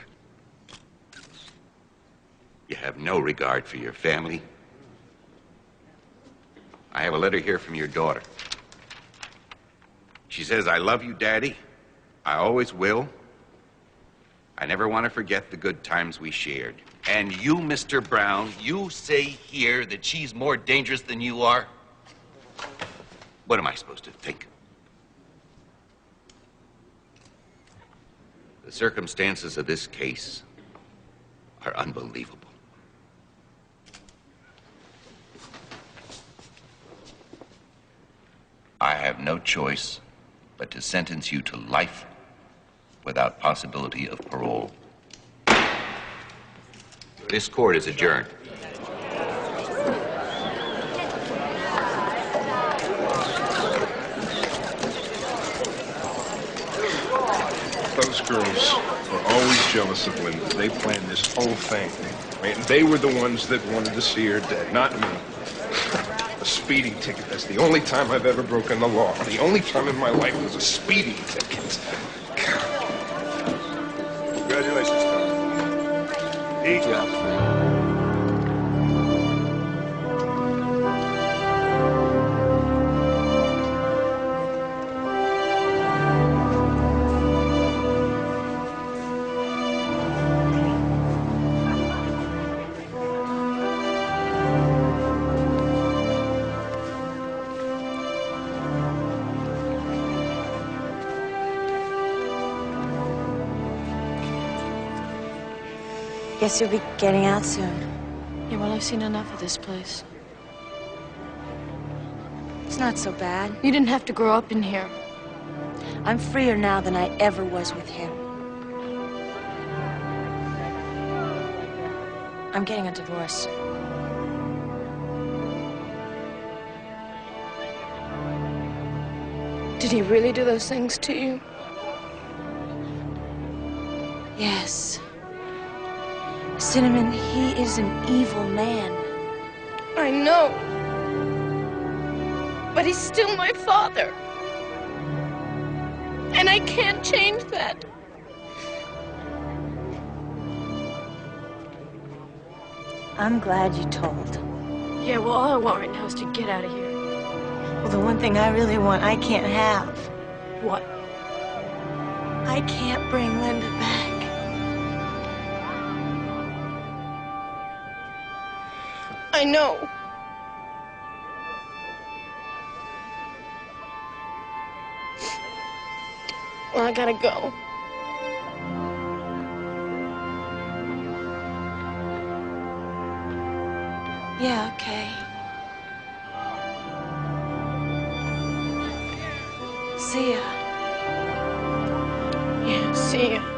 You have no regard for your family. I have a letter here from your daughter. She says, "I love you, Daddy. I always will. I never want to forget the good times we shared." And you, Mr. Brown, you say here that she's more dangerous than you are? What am I supposed to think? The circumstances of this case are unbelievable. I have no choice but to sentence you to life without possibility of parole. This court is adjourned. Those girls are always jealous of Linda. They planned this whole thing. Right? And they were the ones that wanted to see her dead, not me. A speeding ticket. That's the only time I've ever broken the law. The only time in my life was a speeding ticket. Congratulations, Tom. Good job. Guess you'll be getting out soon. Yeah, well, I've seen enough of this place. It's not so bad. You didn't have to grow up in here. I'm freer now than I ever was with him. I'm getting a divorce. Did he really do those things to you? Yes. Cinnamon, he is an evil man. I know. But he's still my father. And I can't change that. I'm glad you told. Yeah, well, all I want right now is to get out of here. Well, the one thing I really want, I can't have. What? I can't bring Linda back. I know. Well, I gotta go. Yeah, okay. See ya. Yeah, see ya.